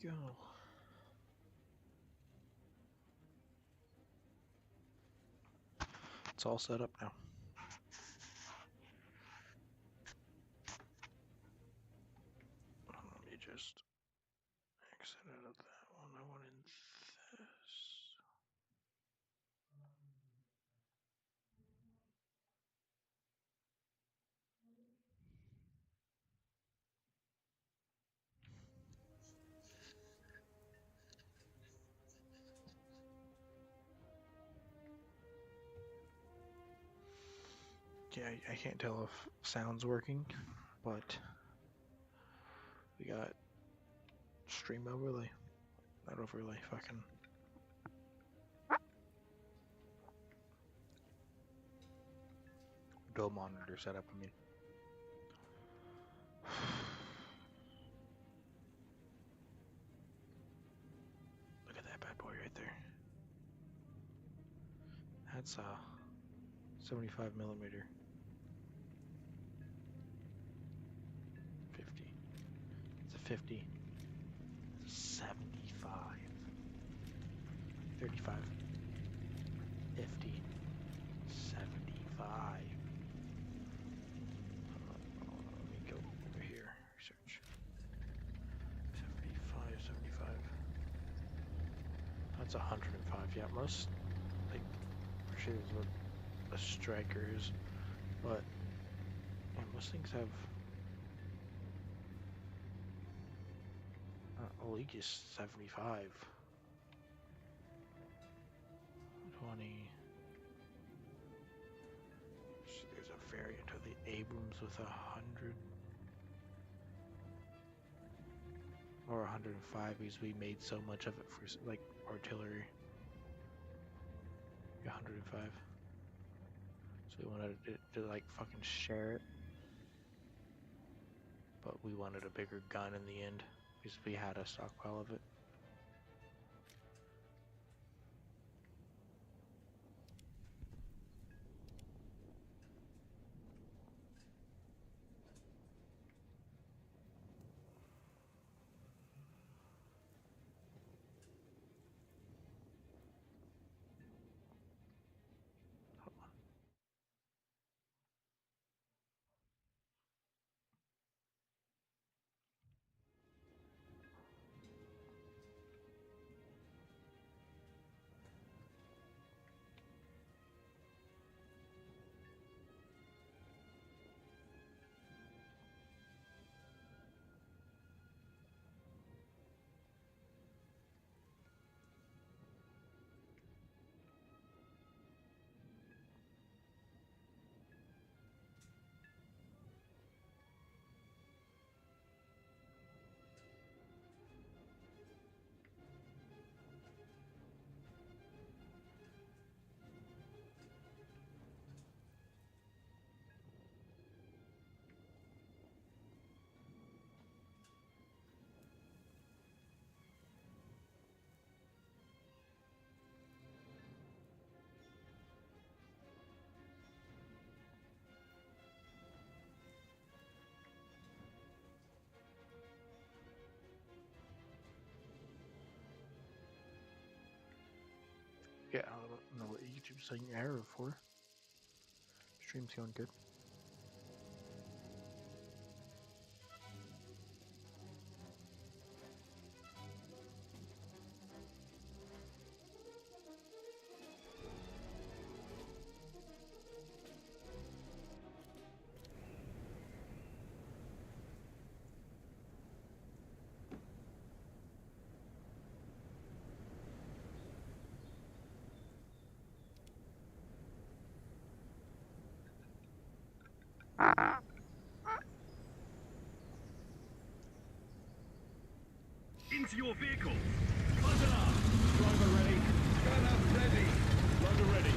go. It's all set up now. Let me just exit out of that one. I want in this. Yeah, I can't tell if sound's working, but we got stream overlay. Not overlay, fucking. Dual monitor setup, I mean. Look at that bad boy right there. That's a 75 millimeter. 50. It's a 50. It's a 75. 35. 50. 75. Let me go over here. Research. 75, 75. That's 105. Yeah, most, like, shoes with the strikers, but yeah, most things have Allegius 75. 20. There's a variant of the Abrams with 100 or 105 because we made so much of it for like artillery. 105. So we wanted to like fucking share it, but we wanted a bigger gun in the end because we had a stockpile of it. Yeah, I don't know what YouTube's saying error for. Stream's going good. Into your vehicles! Buzzer up! Driver ready! Gunner ready! Loader ready!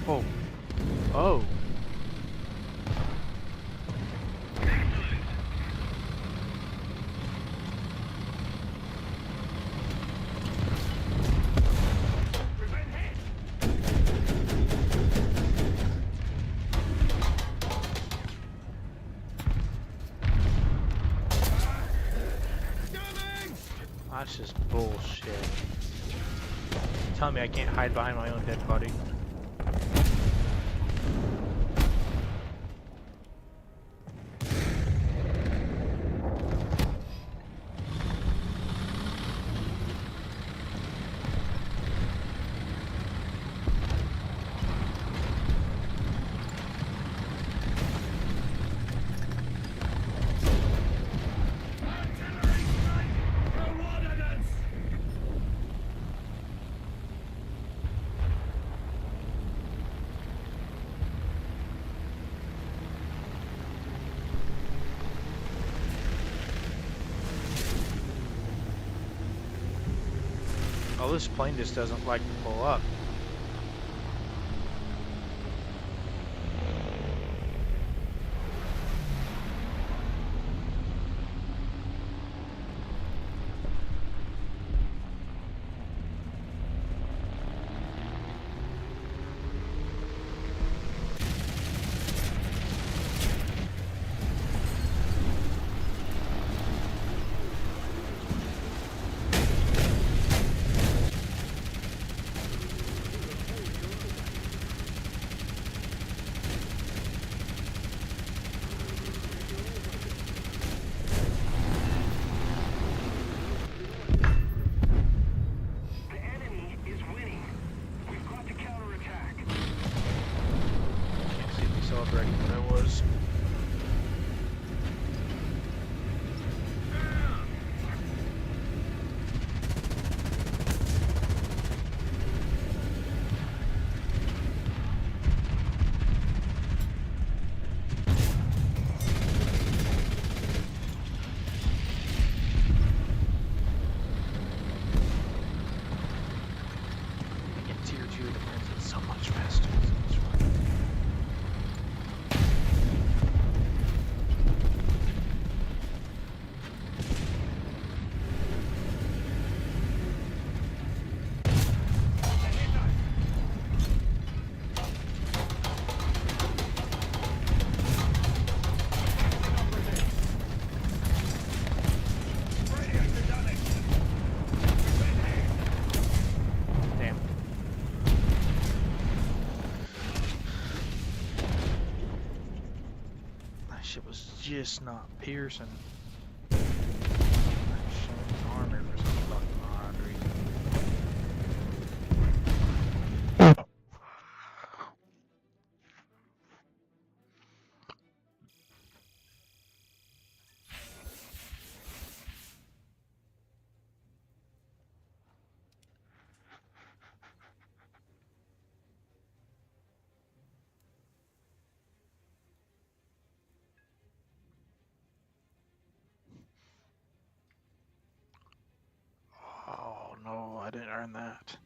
Oh. Oh. Prevent hit! Coming! That's just bullshit. Tell me I can't hide behind my own dead body. Artillery strike! Coordinates! Oh, this plane just doesn't like to pull up. The enemy is winning. We've got to counterattack. Can't see me celebrating what I was. Get tier 2 defense so much faster. So much fun. Damn. That shit was just not piercing. Showing armor for some fucking odd reason. Oh no, I didn't earn that.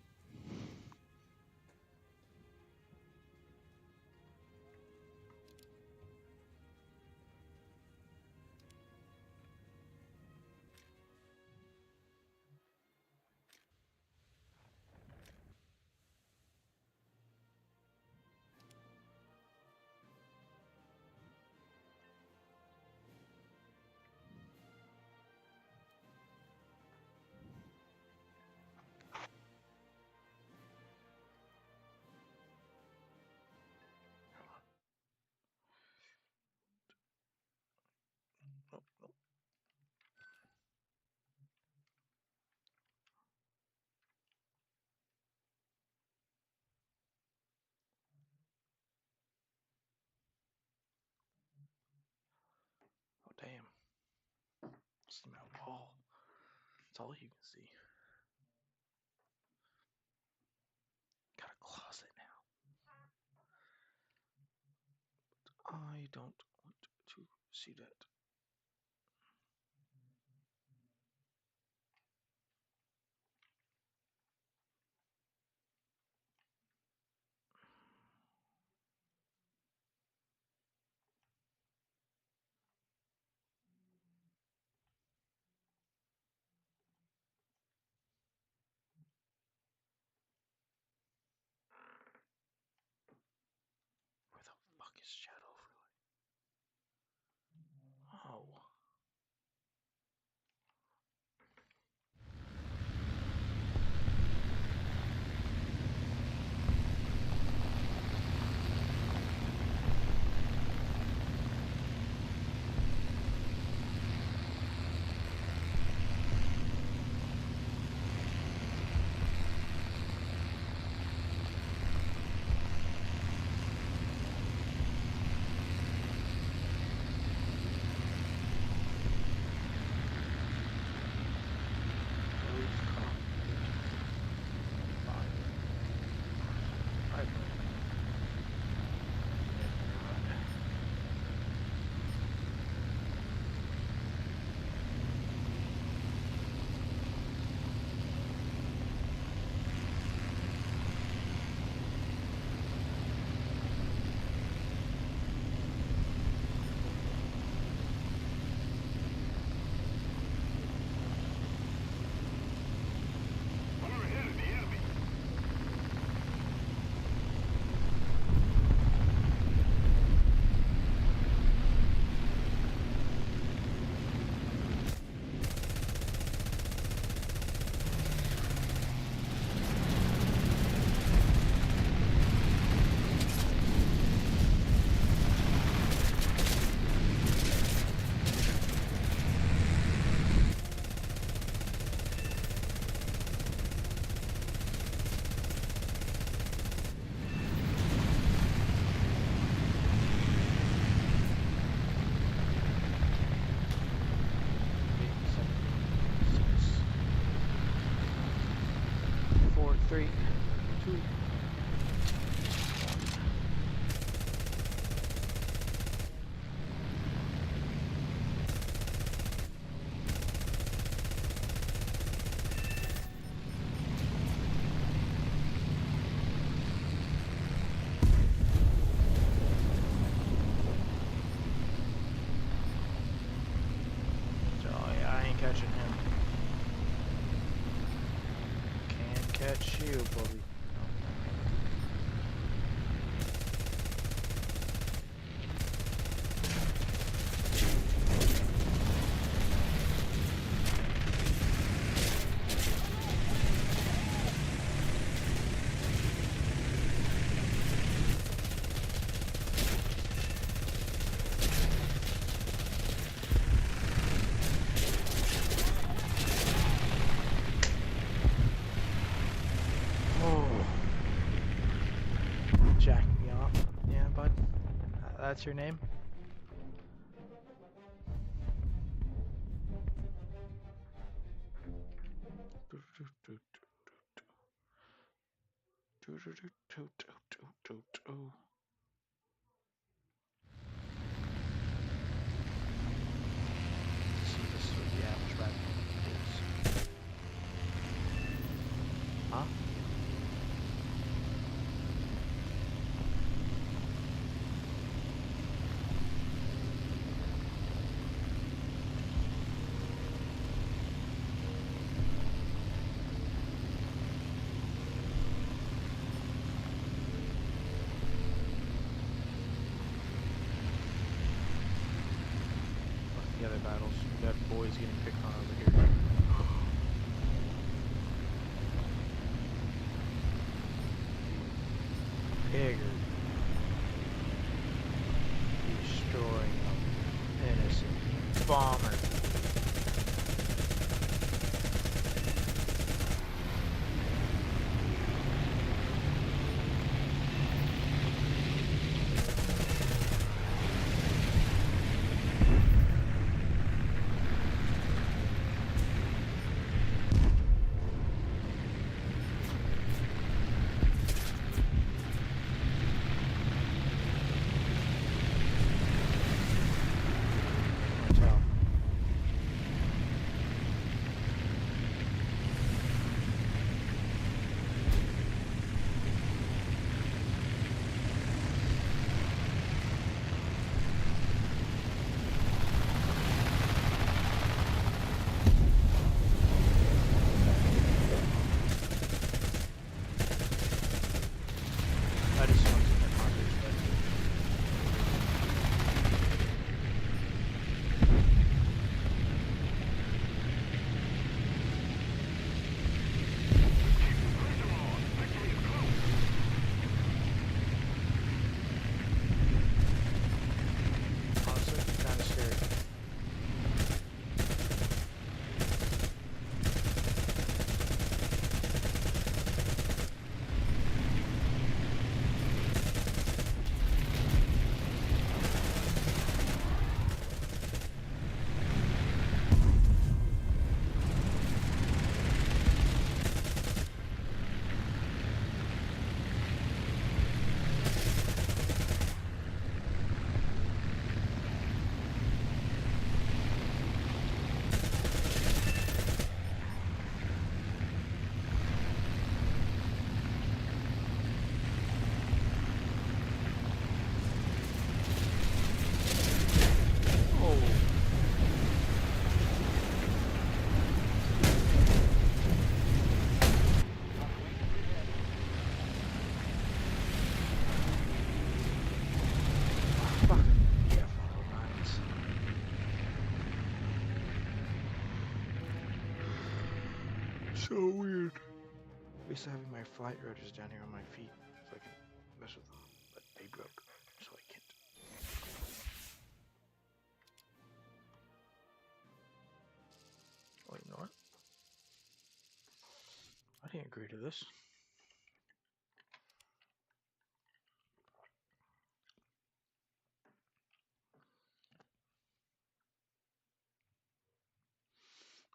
Nope, nope. Oh damn. It's the metal wall. That's all you can see. Got a closet now. I don't want to see that. this chat overlay. Oh. Three, two, oh yeah, I ain't catching him. Can catch you, buddy. Jack me off. Yeah, bud. That's your name? See, this is what the average rat is. Huh? The other battles. We got boys getting picked on over here. Pigger. Destroying them. Innocent. Bomber. I just want to get markers, but So weird. I used to having my flight rotors down here on my feet so I could mess with them, but they broke, so I can't. Oh, you know what? I didn't agree to this.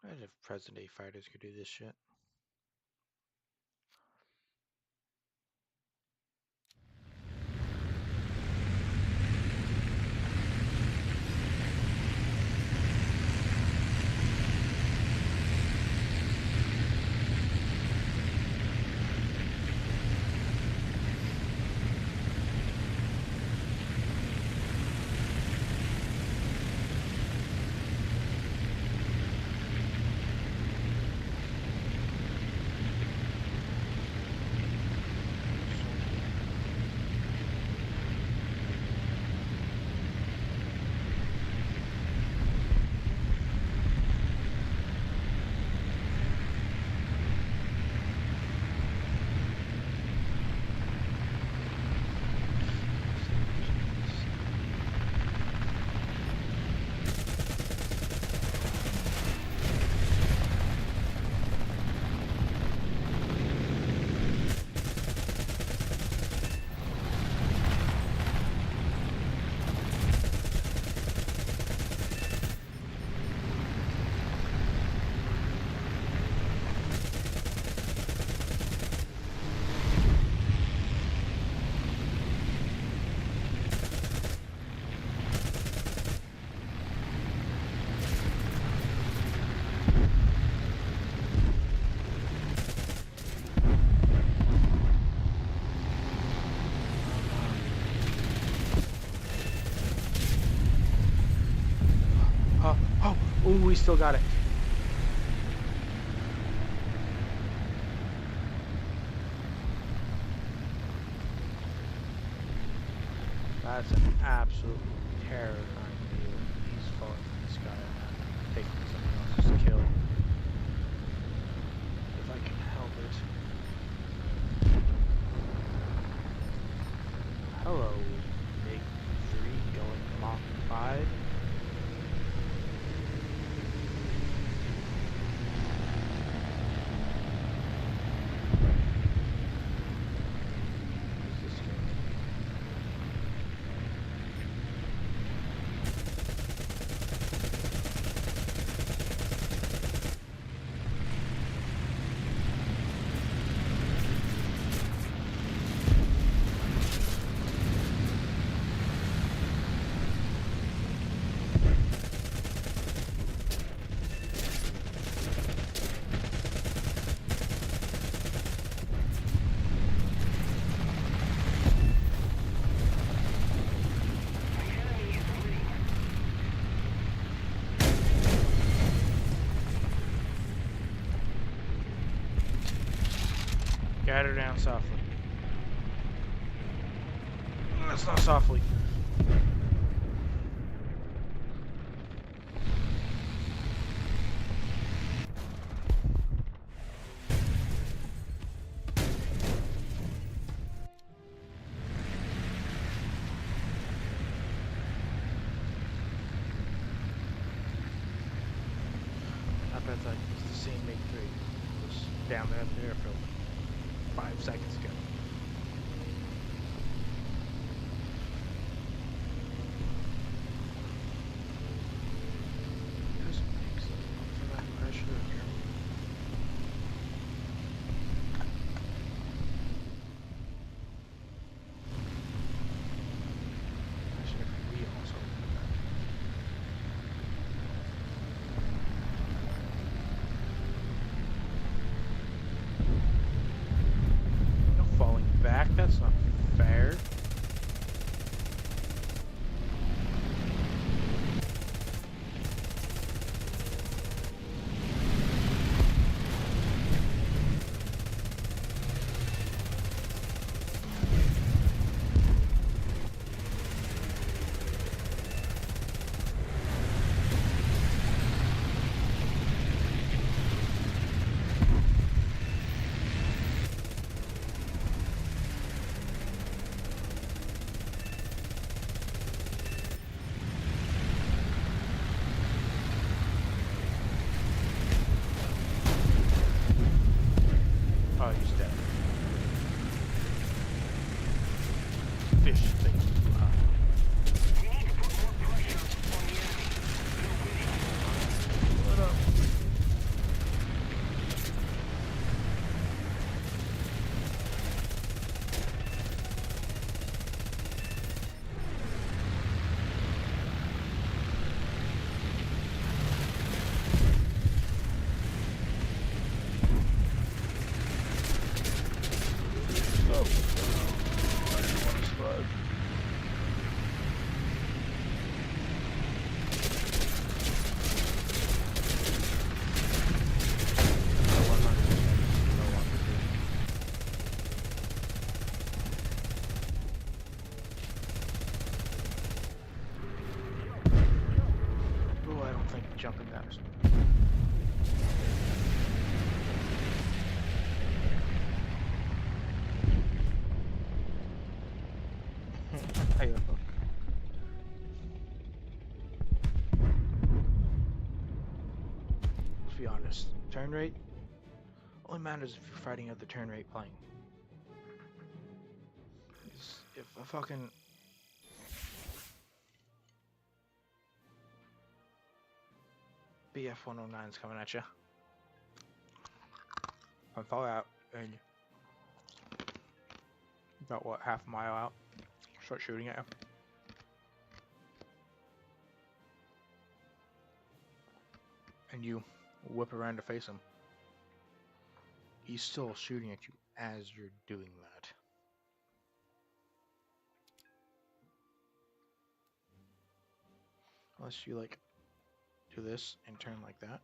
Imagine if present day fighters could do this shit. Oh, we still got it. That's an absolute terror trying to do. He's falling from the sky. I'm taking someone else's kill. If I can help it. Hello, Big 3 going Mach 5. Guide her down softly. That's not softly. I bet that was the same MiG-3. It was down there at the airfield 5 seconds ago. There's MiGs for that pressure here. Imagine if we also did that. fish thing. We need to put more pressure on the enemy. What up? Oh, I didn't want to survive. I 100% no longer do. Oh, I don't think jumping that was. Hey, look. Let's be honest. Turn rate only matters if you're fighting at the turn rate plane. If a fucking BF 109 is coming at you on Fallout and about what, half a mile out, start shooting at you. And you whip around to face him. He's still shooting at you as you're doing that. Unless you like do this and turn like that,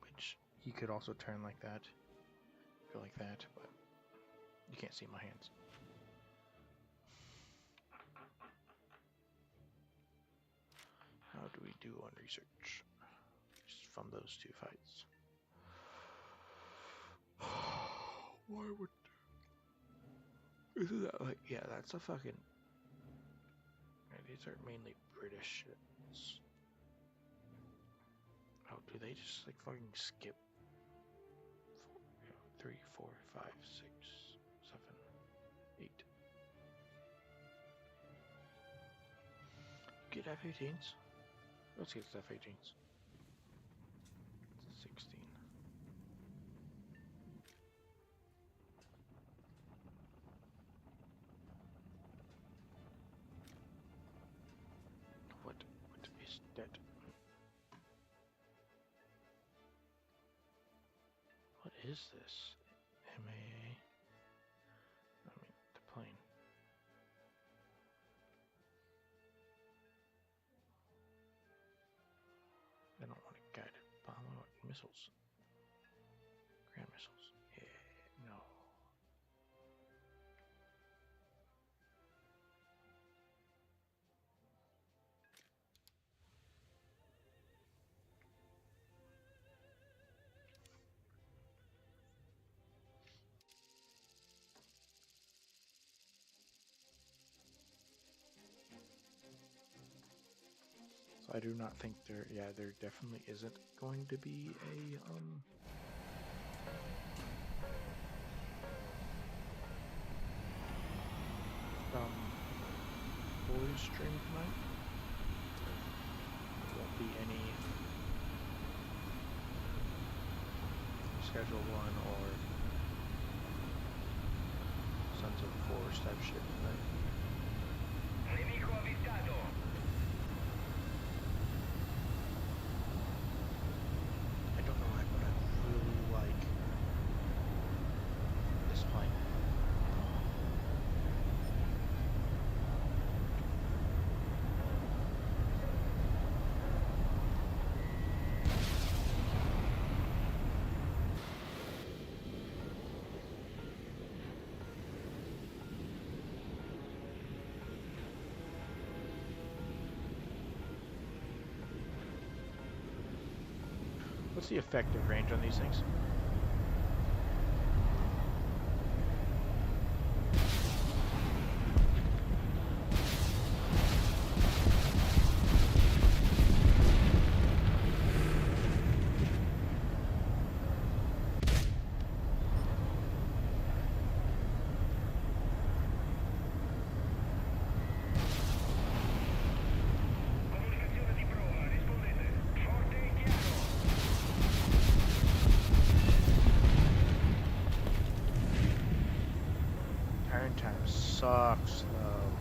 which he could also turn like that, go like that, but you can't see my hands. How do we do on research? Just from those two fights. Why would... Isn't that like... Yeah, that's a fucking... These are mainly British shits. Oh, do they just like fucking skip 3, 4, 5, 6, 7, 8? Get F-18s? Let's get F-18s. 16. What is that? What is this? MAA? I mean, the plane. I don't want a guided bomb. I want missiles. Ground missiles. Yeah, no. So I do not think there, yeah, there definitely isn't going to be a, boys stream tonight. There won't be any Schedule 1 or Sons of the Forest type shit tonight. Nemico avvistato. I don't know why, but I really like this plane. What's the effective range on these things? sucks though.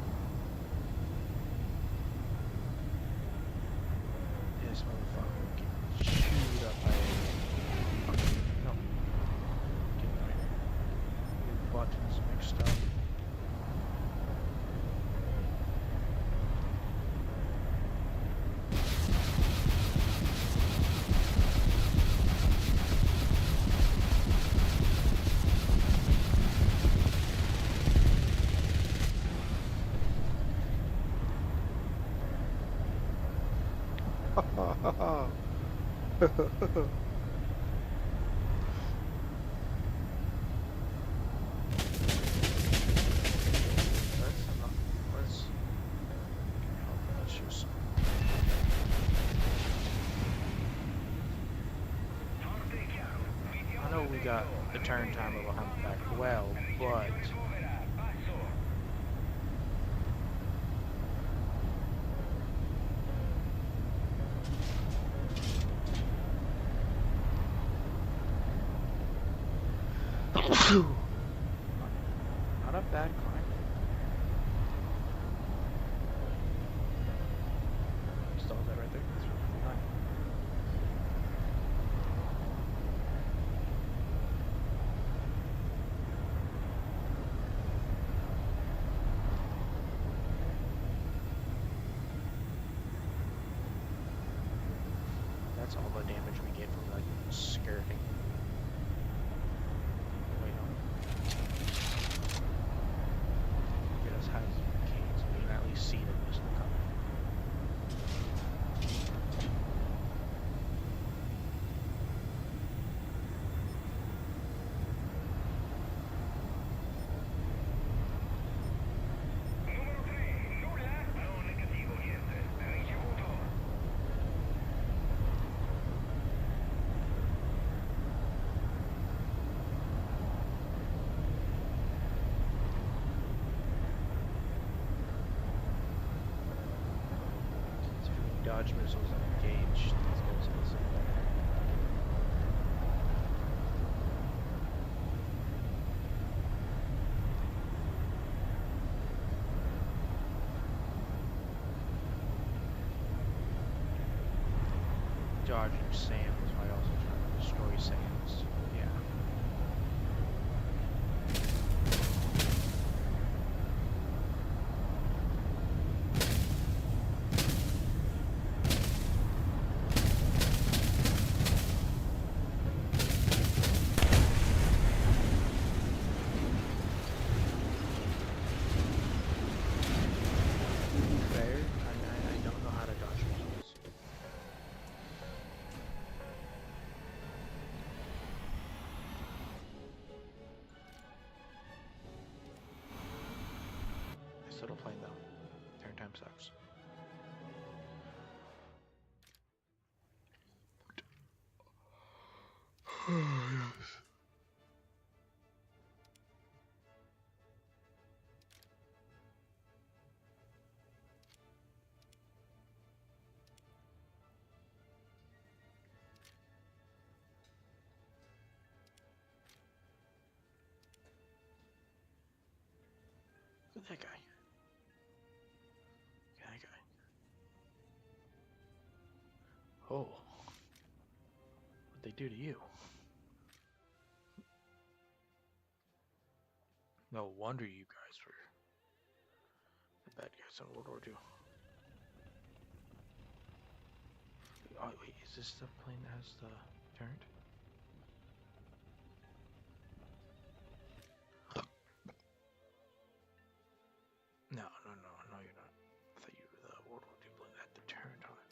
This motherfucker will get chewed up by a... Okay, no. Get my buttons mixed up. I know we got the turn time of a humpback well, but not a bad climb. Install that right there. That's really fine. That's all the damage we get from like skirting. Wait, no. Get as high as we can so we can at least see the missile coming. Dodge missiles and engage these missiles. Dodging SAMs while also trying to destroy SAMs. Yeah. Fair. I don't know how to dodge missiles. Nice little plane though. Turn time sucks. Look at that guy. Look at that guy. Oh. What'd they do to you? No wonder you guys were the bad guys in World War II. Oh wait, is this the plane that has the turret? No, you're not. I thought you were the World War II plane that had the turret on it.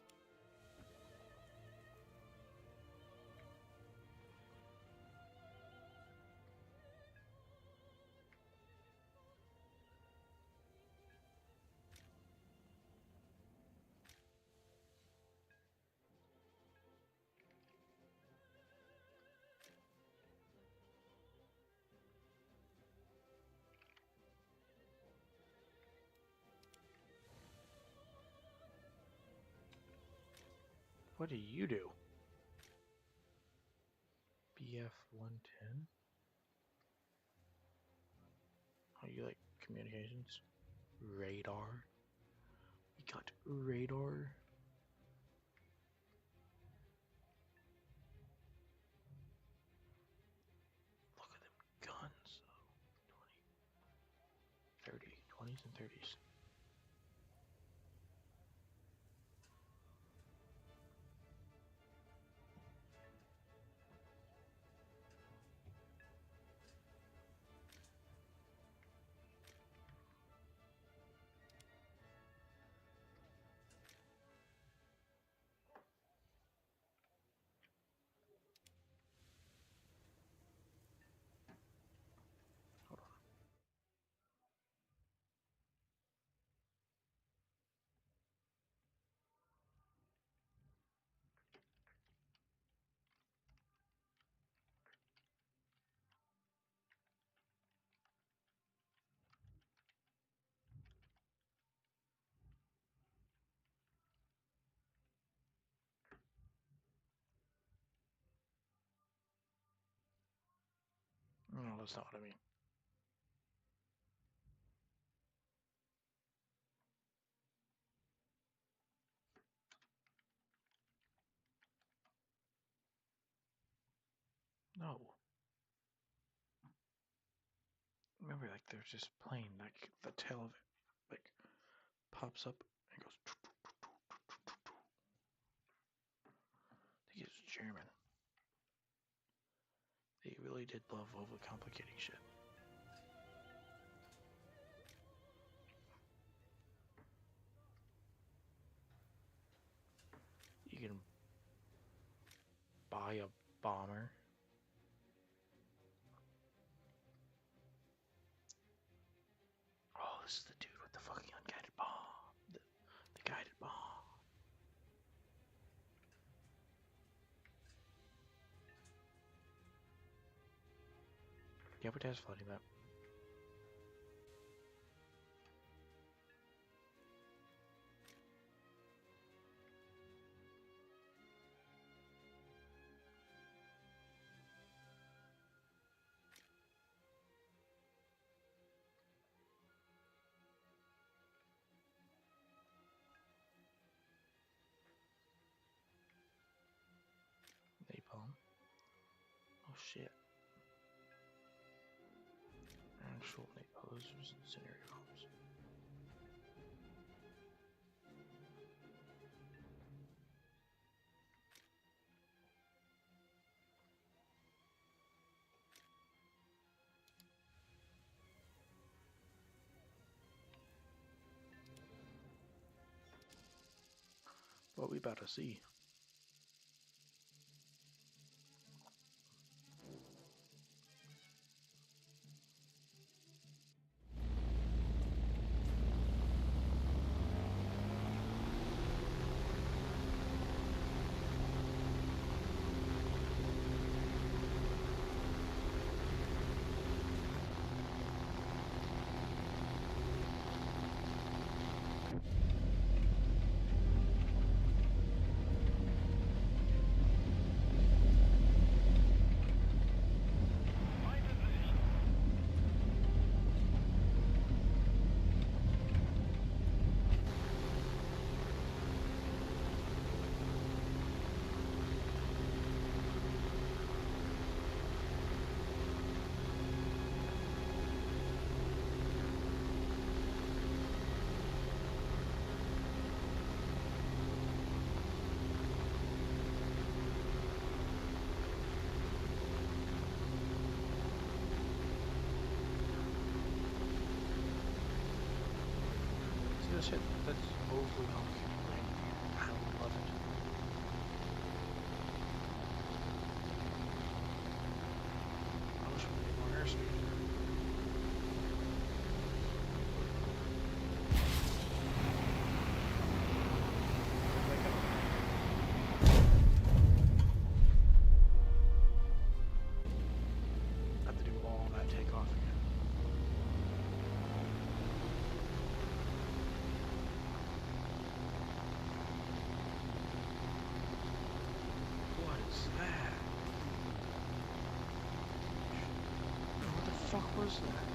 What do you do? BF 110? Oh, you like communications. Radar. We got radar. Look at them guns. 20, 30, 20s and 30s. Hold on. No, that's not what I mean. No. Remember, like, there's this plane, like, the tail of it, like, pops up and goes. I think it's German. They really did love overcomplicating shit. You can buy a bomber. Oh, this is the dude with the fucking unguided bomb. The guided bomb. Yeah, but that's flooding map. Napalm. Oh shit. Actual napalms and incendiary bombs. What we about to see? Shit, that's overly complicated. I love it. I wish we had more airspeed. Have to do all that takeoff again. What the fuck was that?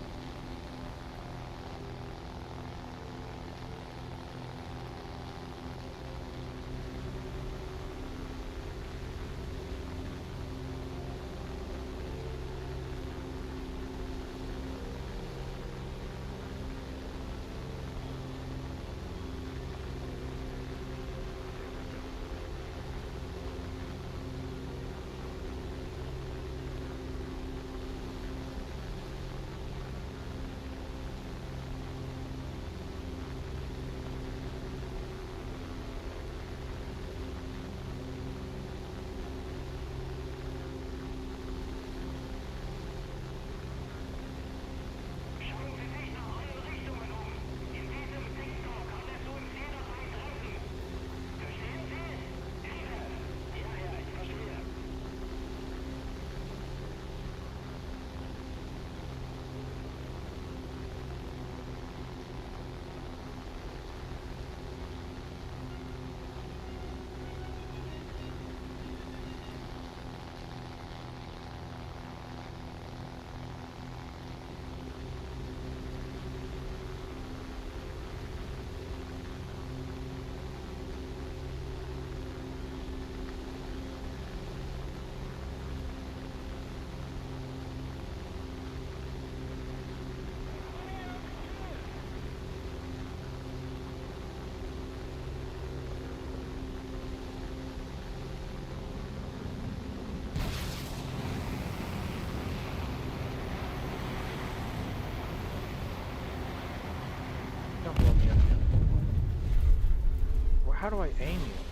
blow me up yet. Well, how do I aim you?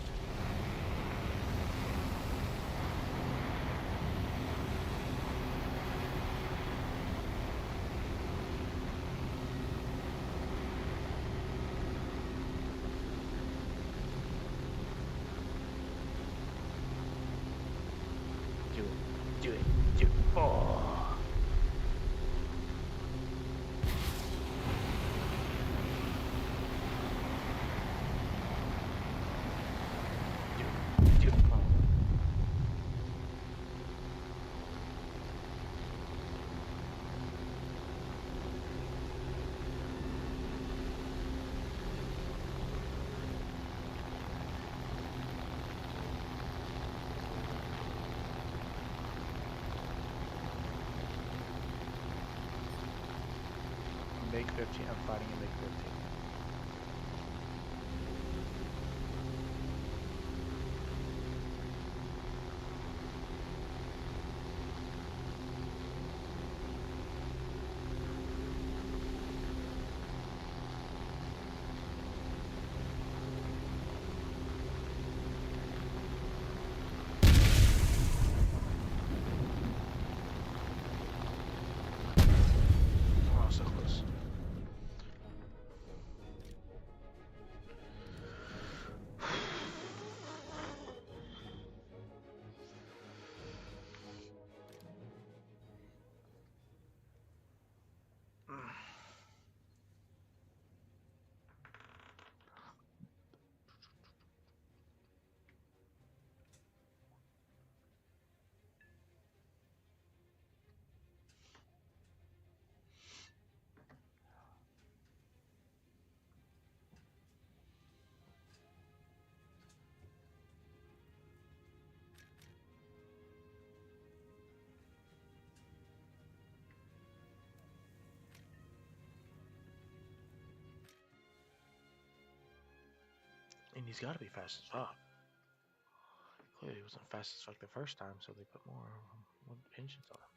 Do it. Do it. Do it. Oh. Do it. Do it. Oh. Make 15. I'm fighting in Make 15. Oh, so close. And he's got to be fast as fuck. Clearly, he wasn't fast as fuck the first time, so they put more engines on him.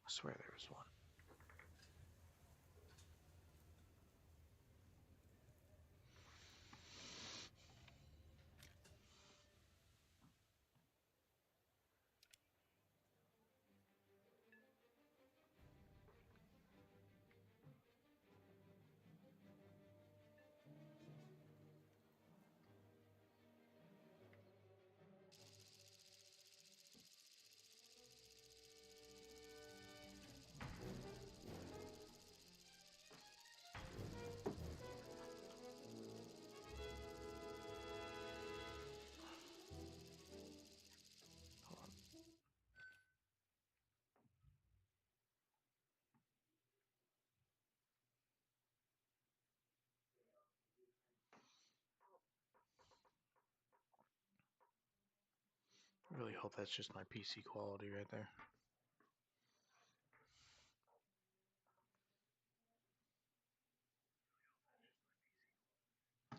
I swear there was one. really hope that's just my PC quality right there.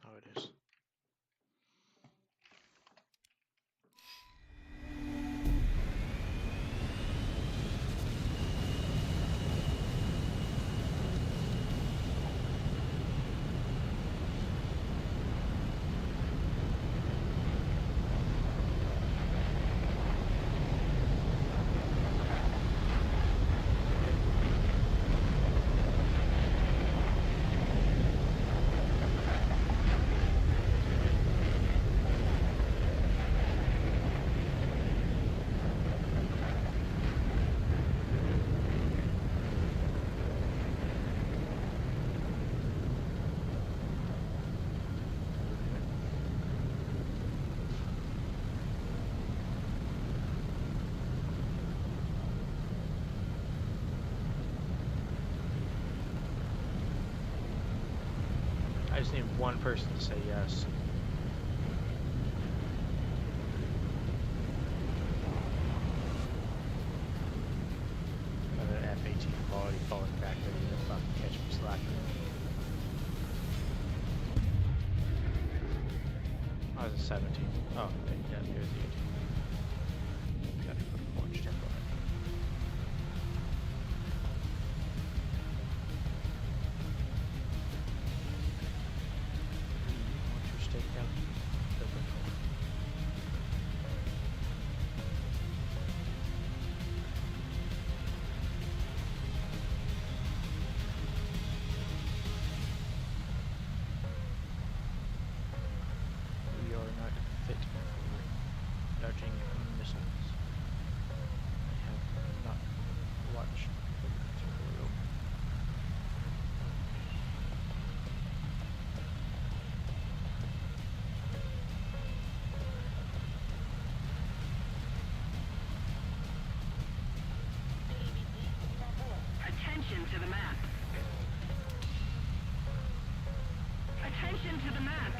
Oh, it is. I just need one person to say yes. Another F-18 quality falling back ready to fucking catch me slacking. I was a 17. Oh, okay, yeah, there's the 18. Gotta put orange tempo in. Want to stake out the window. We are not fit for dodging missiles. I have not watched the tutorial. Attention to the map. Attention to the map.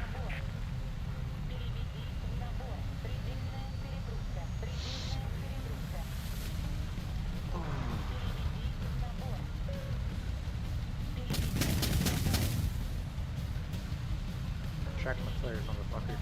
Track my flares, motherfucker.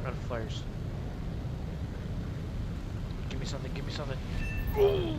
out of flares. Give me something, give me something. Oh!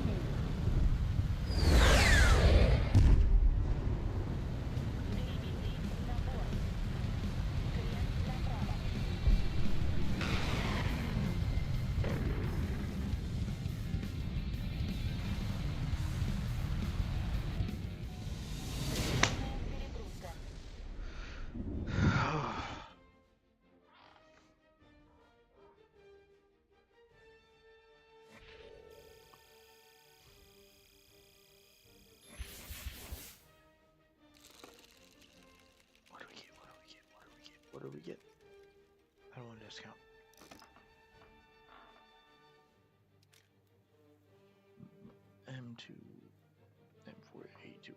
What do we get? I don't want a discount. M2, M4, A2.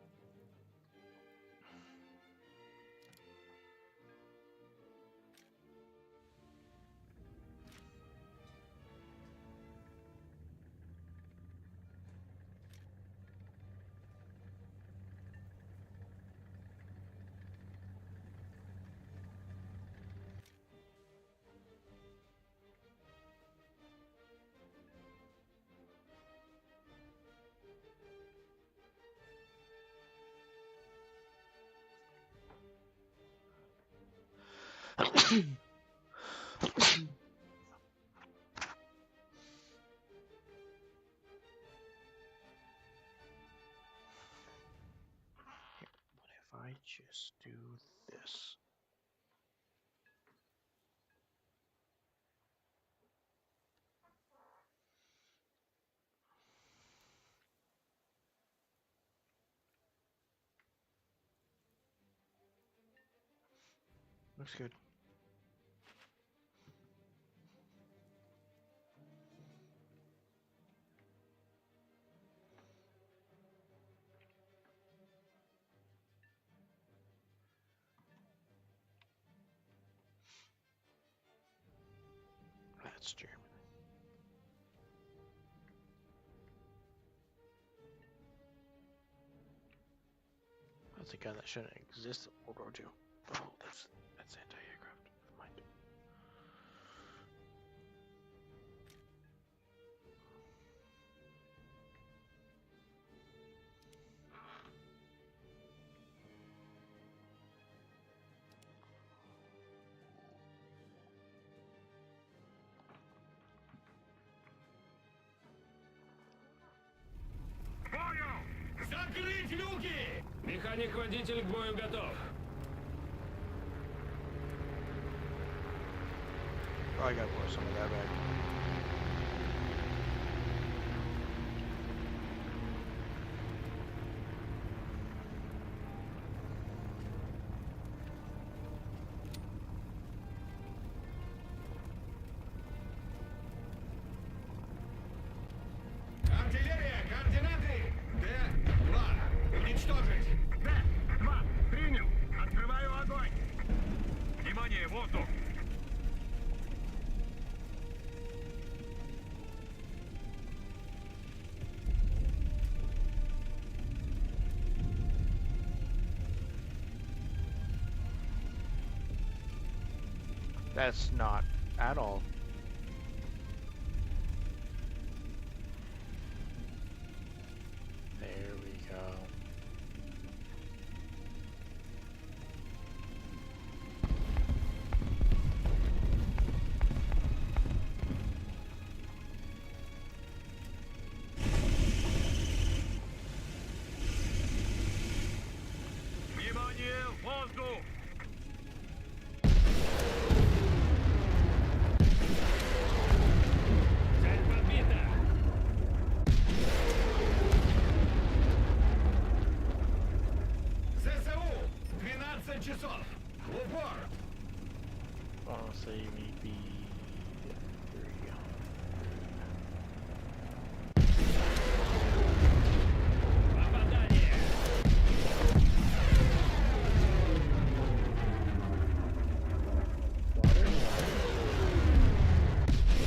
What if I just do this? Looks good. That's German. That's a gun that shouldn't exist in World War II. Oh, that's anti-aircraft. Never mind. Закрыть люки! Механик-водитель к бою готов. Oh, I gotta pour some of that back. Артиллерия, координаты! Д-2. Уничтожить! Д-2. Принял. Открываю огонь. Внимание, воздух! That's not at all. There we go. Внимание, воздух! Цель подбита. ЗСУ! 12 часов! В упор! Honestly, maybe. There we go. Попадание.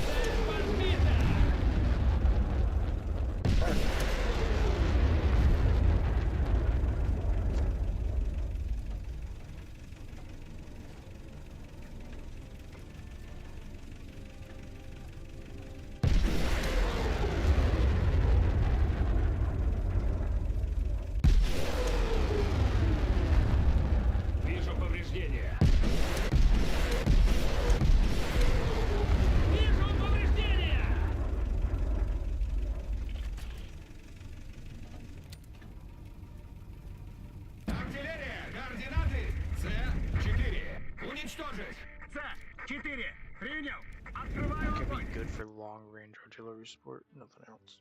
Цель подбита. 4. Принял. Открываю It can огонь. be good for long range artillery support, nothing else.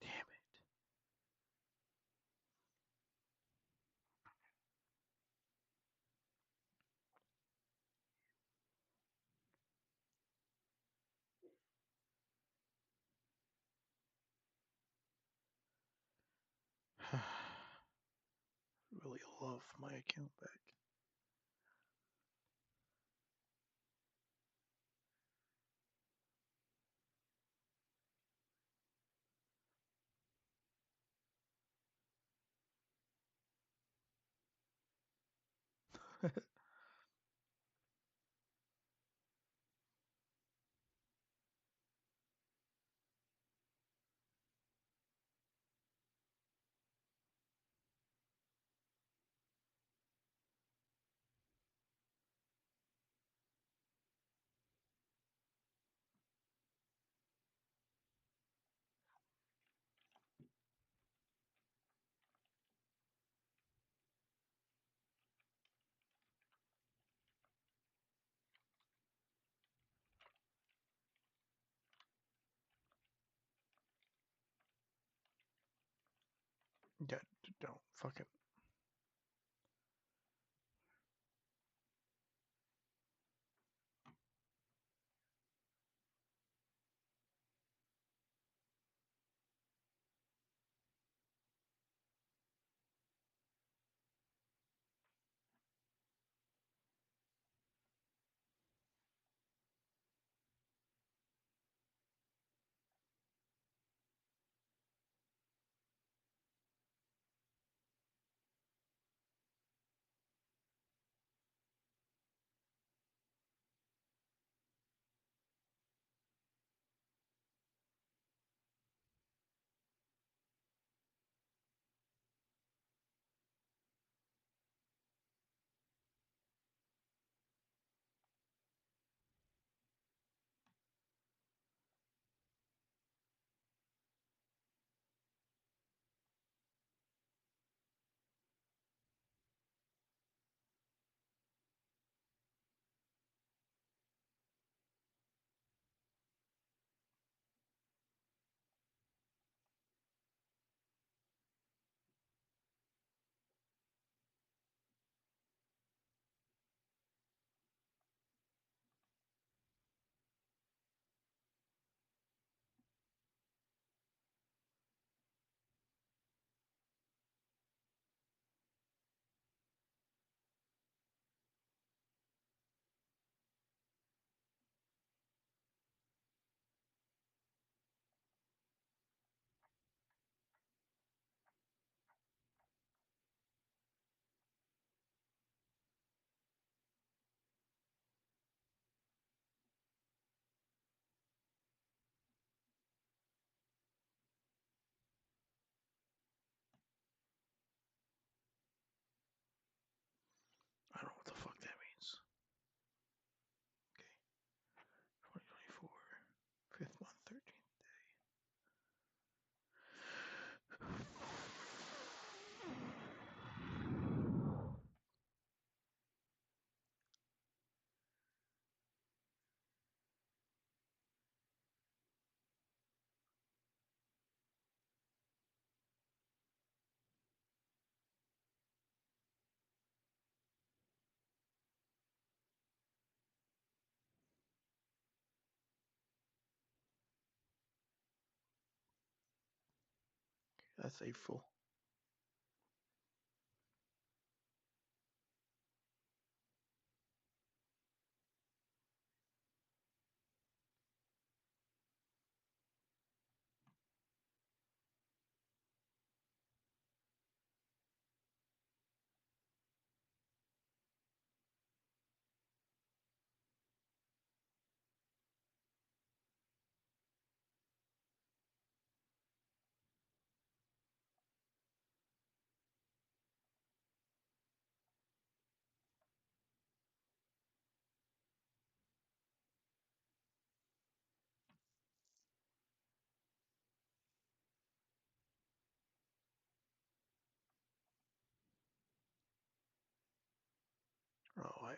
Damn it. Really love my account back. Yeah, don't fucking. That's a full. Oh, I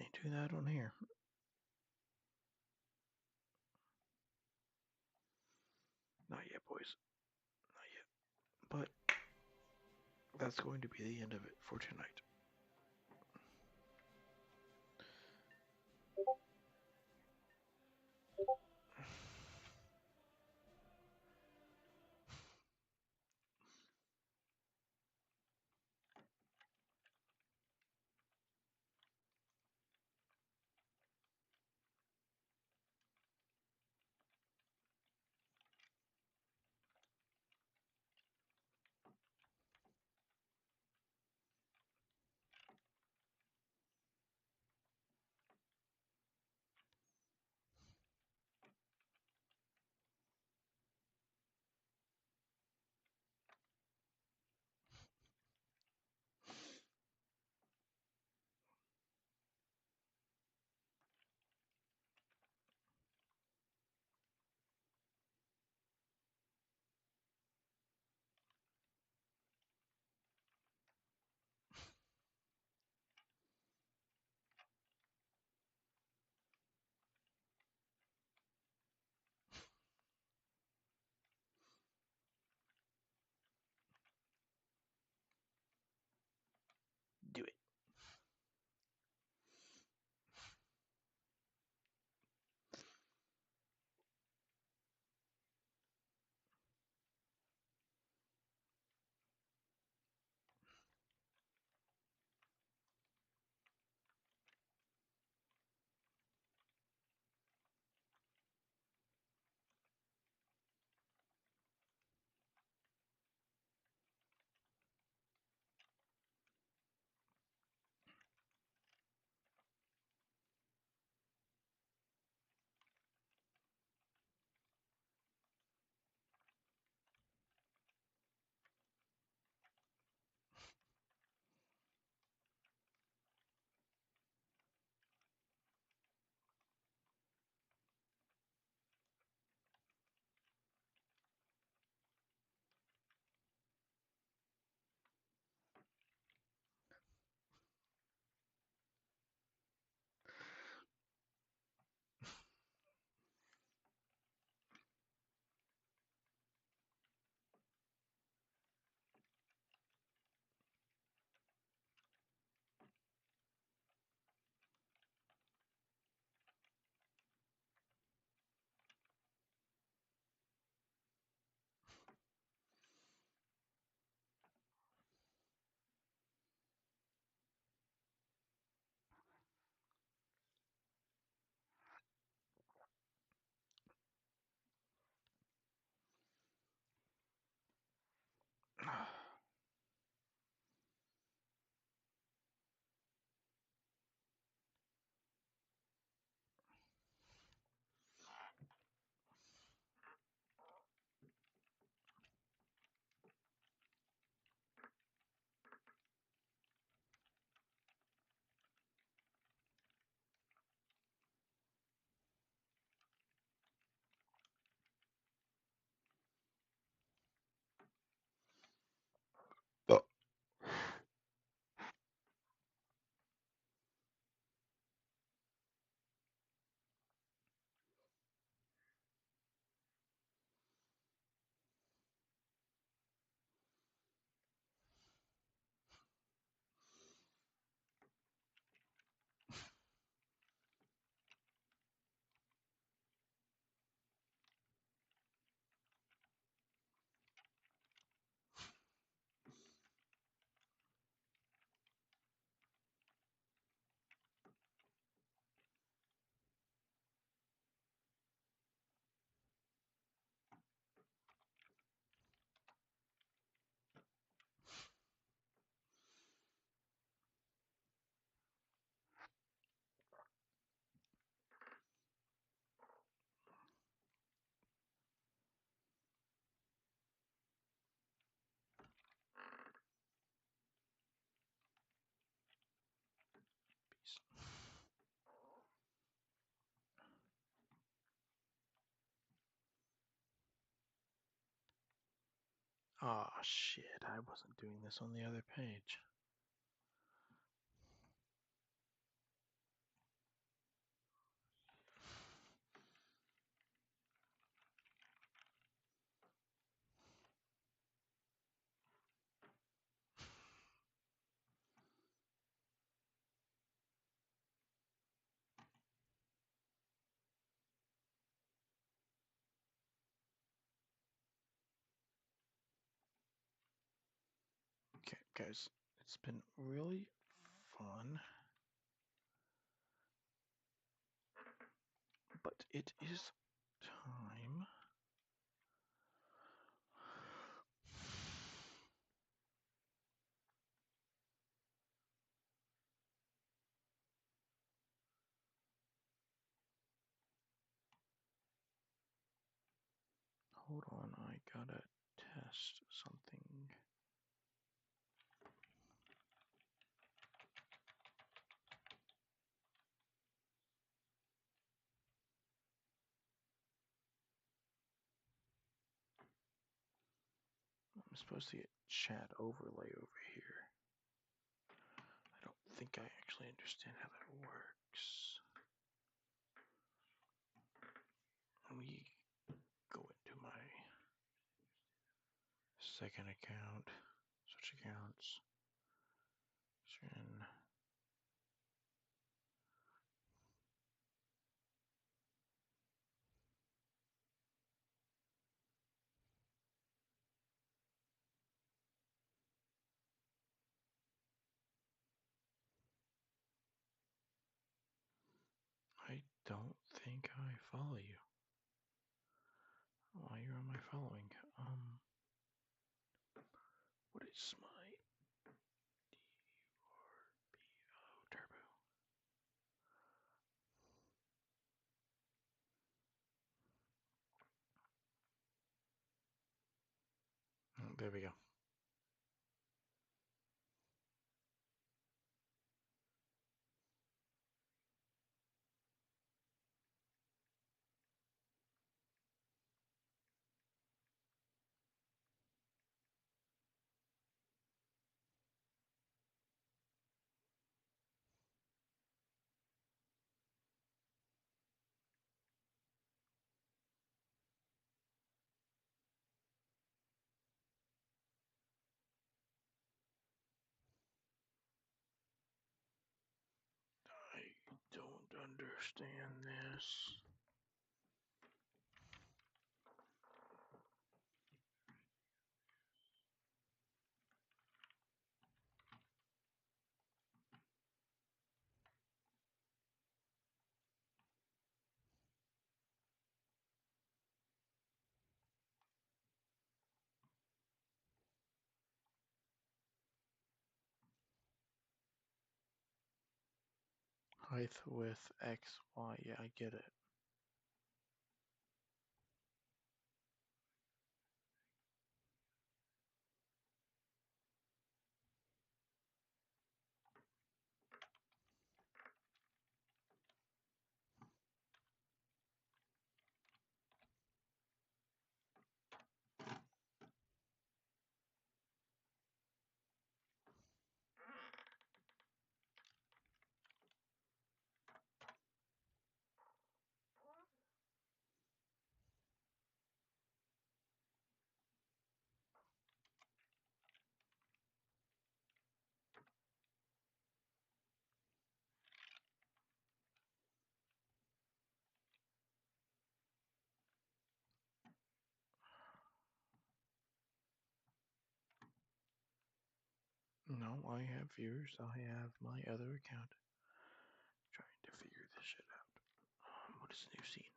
ain't doing that on here. Not yet, boys. Not yet. But that's going to be the end of it for tonight. Ah, shit, I wasn't doing this on the other page. Okay, guys, it's been really fun, but it is time. Hold on, I gotta test something. I'm supposed to get chat overlay over here. I don't think I actually understand how that works. Let me go into my second account, switch accounts, Gen. I don't think I follow you. Why you're on my following? What is my DRBO turbo? Oh, there we go. I don't understand this. Height, width, X, Y. Yeah, I get it. No, I have viewers. I have my other account. Trying to figure this shit out. What is new scene?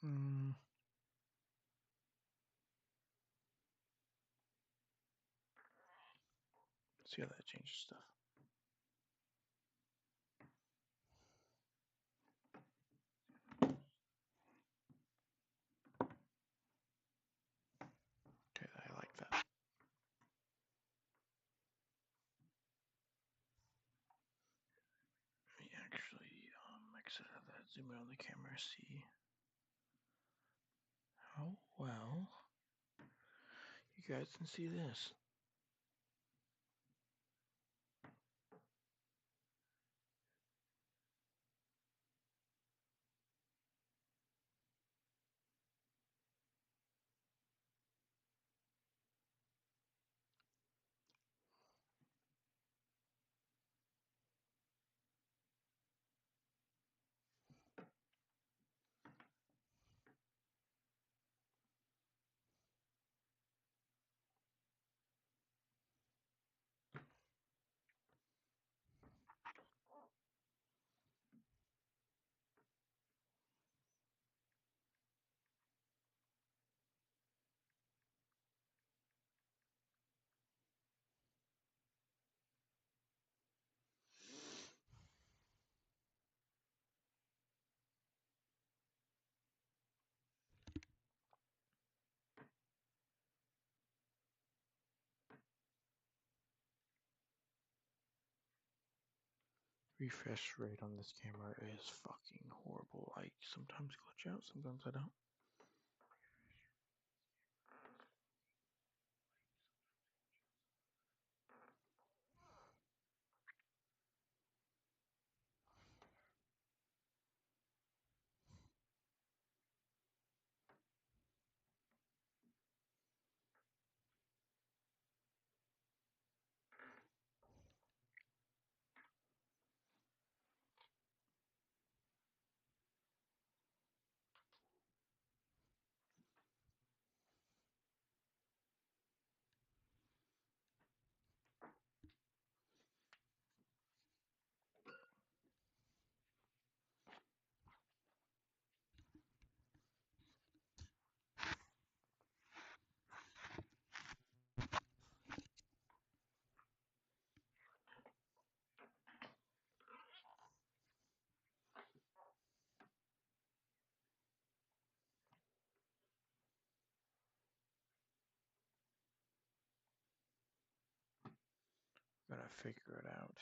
Mm. See how that changes stuff. Okay, I like that. Let me actually exit out of that, zoom in on the camera, see how well you guys can see this. Refresh rate on this camera is fucking horrible. I sometimes glitch out, sometimes I don't. Gotta figure it out.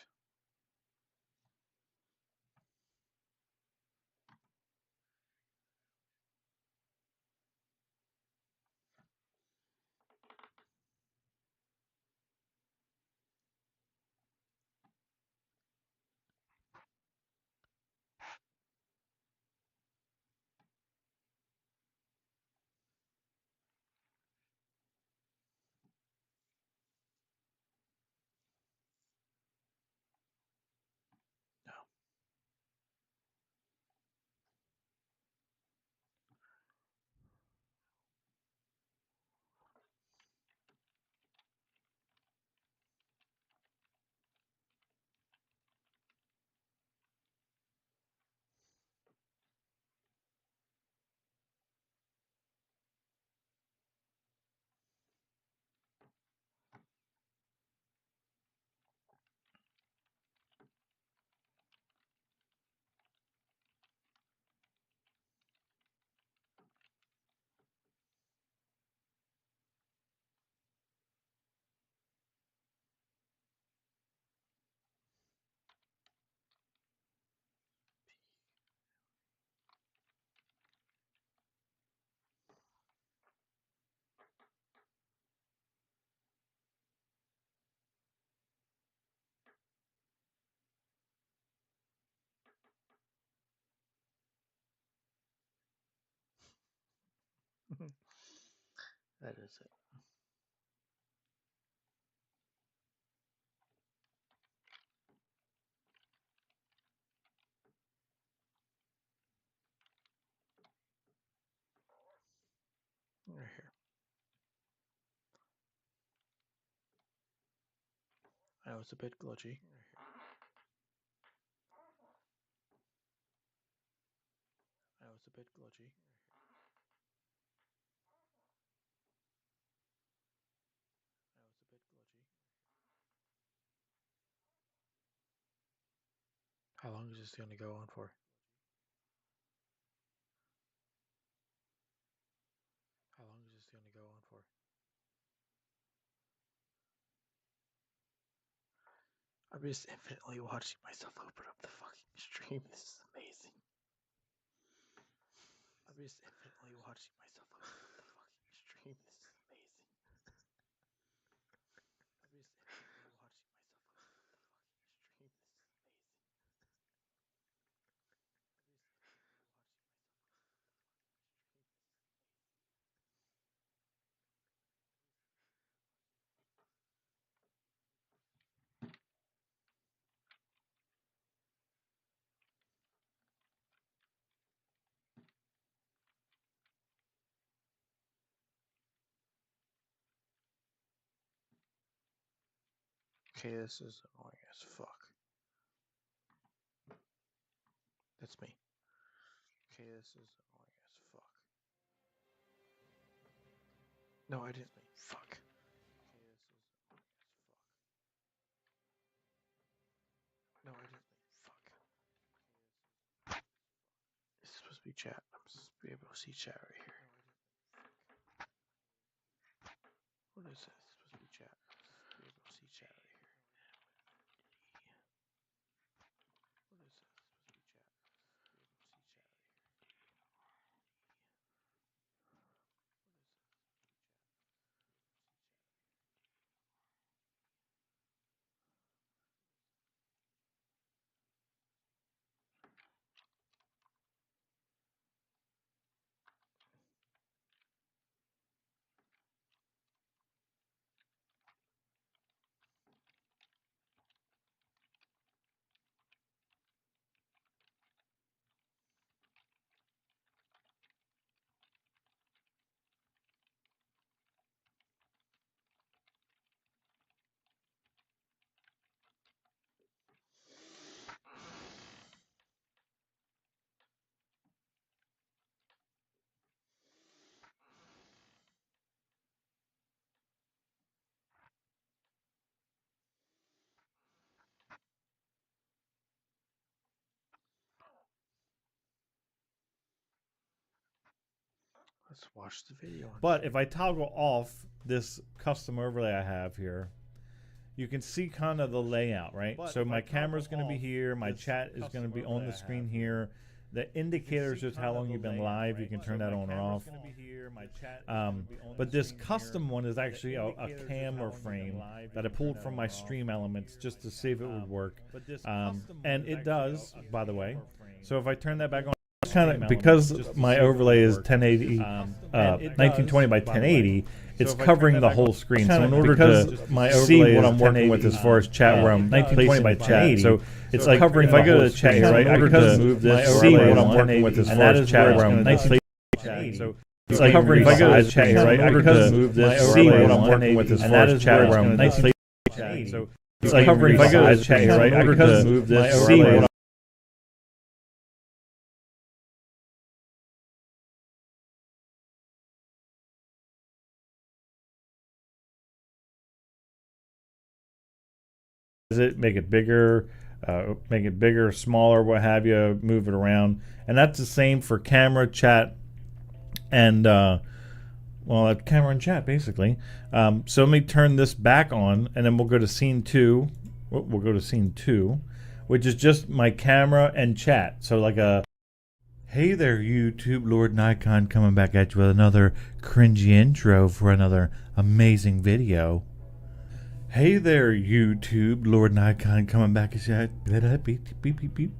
No. That is it. Right here. I know it's a bit glitchy. I know it's a bit glitchy. long is this going to go on for? How long is this going to go on for? I'm just infinitely watching myself open up the fucking stream. This is amazing. I'm just infinitely watching myself open up the fucking stream. This is amazing. I'm just infinitely watching myself open up the fucking stream. This is amazing. Okay, this is annoying as fuck. That's me. Okay, this is annoying as fuck. No, I didn't. Fuck. Okay, this is annoying as fuck. No, I didn't. Fuck. This is supposed to be chat. I'm supposed to be able to see chat right here. What is this? It's supposed to be chat. I'm supposed to be able to see chat right here. What is this? It's supposed to be chat. I'm supposed to be able to see chat right here. Let's watch the video. But if I toggle off this custom overlay I have here, you can see kind of the layout, right? So my camera's going to be here. My chat is going to be on the screen here. The indicators just how long you've been live. You can turn that on or off. But this custom one is actually a camera frame that I pulled from my stream elements just to see if it would work. And it does, by the way. So if I turn that back on, kind of because my overlay is 1080, 1920 by 1080. It's covering the whole screen. So in order to see what I'm working with as far as chat where I'm 1920 by 1080, so it's like covering. If I go to the chat here, right, I can move this, see what I'm working with as far as chat where I'm 1920. So it's like covering. If I go to the chat here, right, I can move this, see what I'm working with as far as chat where I'm 1920. So it's like covering. If I go to the chat here, right, I can move this, see what I'm. Make it bigger, smaller, what have you, move it around. And that's the same for camera, chat, and camera and chat basically. So let me turn this back on, and then we'll go to scene 2. We'll go to scene 2, which is just my camera and chat. So like a, hey there YouTube, Lord Nikon coming back at you with another cringy intro for another amazing video. Hey there, YouTube, Lord Nikon coming back at you. Beep, beep, beep, beep.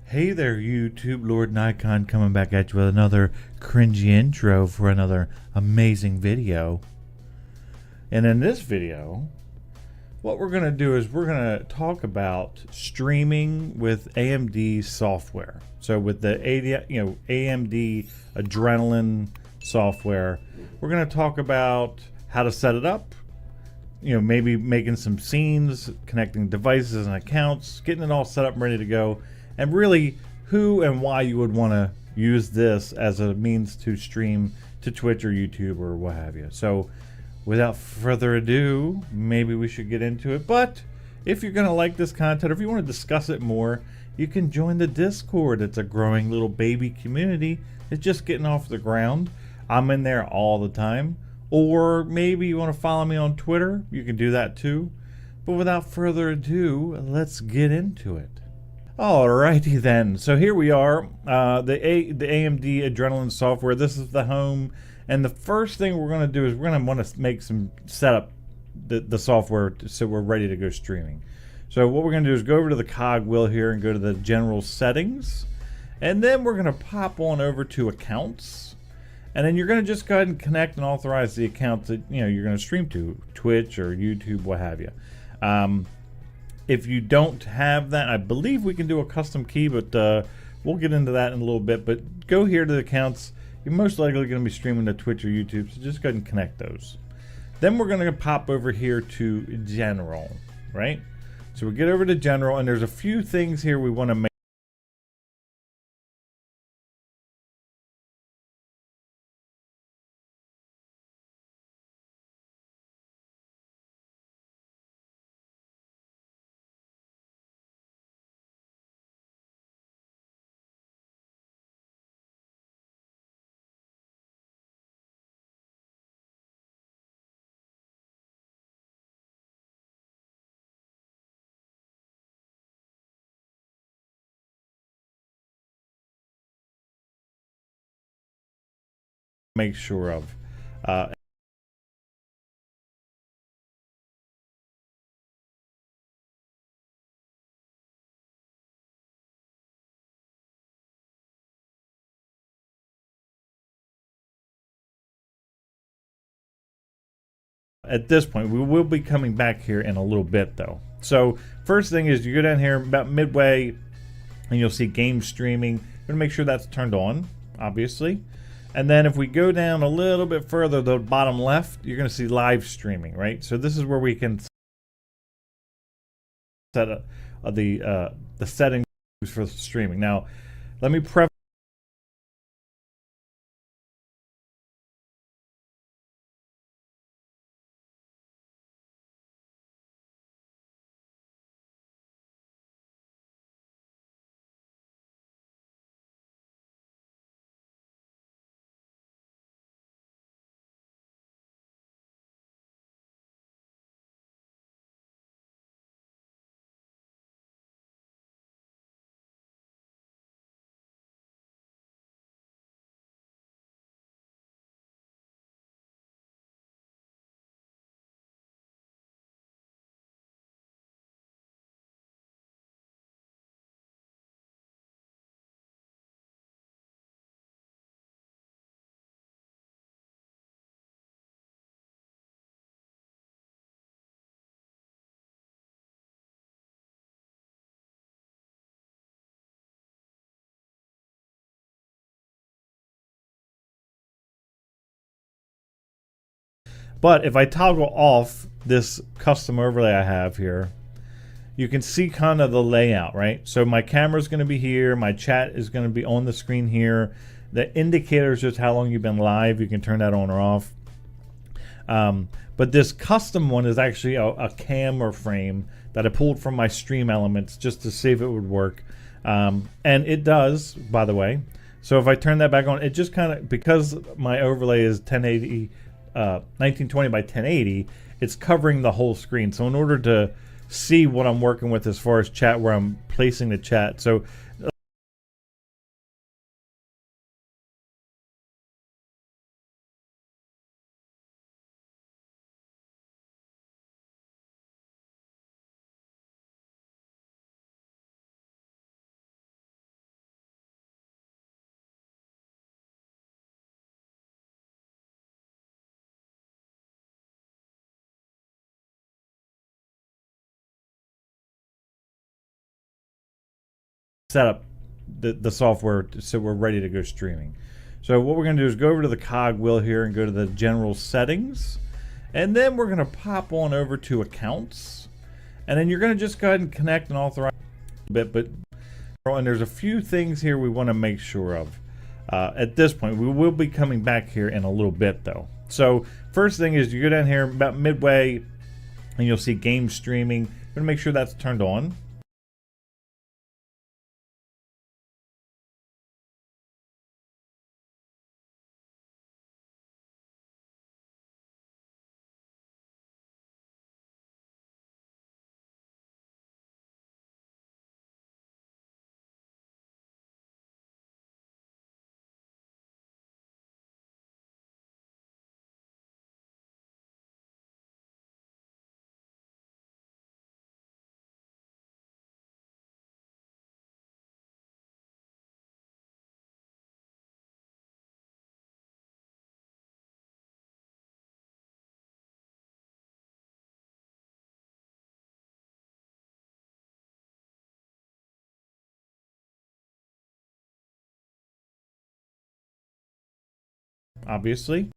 Hey there, YouTube, Lord Nikon coming back at you with another cringy intro for another amazing video. And in this video, what we're going to do is we're going to talk about streaming with AMD software. So with the AMD Adrenaline software, we're going to talk about how to set it up, maybe making some scenes, connecting devices and accounts, getting it all set up and ready to go, and really who and why you would want to use this as a means to stream to Twitch or YouTube or what have you. So without further ado, maybe we should get into it. But if you're going to like this content, or if you want to discuss it more, you can join the Discord. It's a growing little baby community. It's just getting off the ground. I'm in there all the time. Or maybe you want to follow me on Twitter. You can do that too. But without further ado, let's get into it. Alrighty then. So here we are. The AMD Adrenalin software. This is the home. And the first thing we're going to do is we're going to want to make some setup the software so we're ready to go streaming. So what we're going to do is go over to the cog wheel here and go to the general settings. And then we're going to pop on over to accounts. And then you're going to just go ahead and connect and authorize the account that you're going to stream to, Twitch or YouTube, what have you. If you don't have that, I believe we can do a custom key, but we'll get into that in a little bit. But go here to the accounts. You're most likely going to be streaming to Twitch or YouTube, so just go ahead and connect those. Then we're going to pop over here to General, right? So we get over to General, and there's a few things here we want to make. Make sure of. At this point, we will be coming back here in a little bit though. So first thing is you go down here about midway and you'll see game streaming. We're going to make sure that's turned on, obviously. And then if we go down a little bit further, the bottom left, you're going to see live streaming, right? So this is where we can set the settings for streaming. Now, let me preface. But if I toggle off this custom overlay I have here, you can see kind of the layout, right? So my camera is going to be here. My chat is going to be on the screen here. The indicator is just how long you've been live. You can turn that on or off. But this custom one is actually a camera frame that I pulled from my stream elements just to see if it would work. And it does, by the way. So if I turn that back on, it just kind of, because my overlay is 1080, 1920 by 1080, it's covering the whole screen. So in order to see what I'm working with as far as chat, where I'm placing the chat. So set up the software so we're ready to go streaming. So what we're going to do is go over to the cog wheel here and go to the general settings, and then we're going to pop on over to accounts, and then you're going to just go ahead and connect and authorize a bit. And there's a few things here we want to make sure of. at this point. We will be coming back here in a little bit though. So first thing is you go down here about midway and you'll see game streaming. We're gonna make sure that's turned on. Obviously.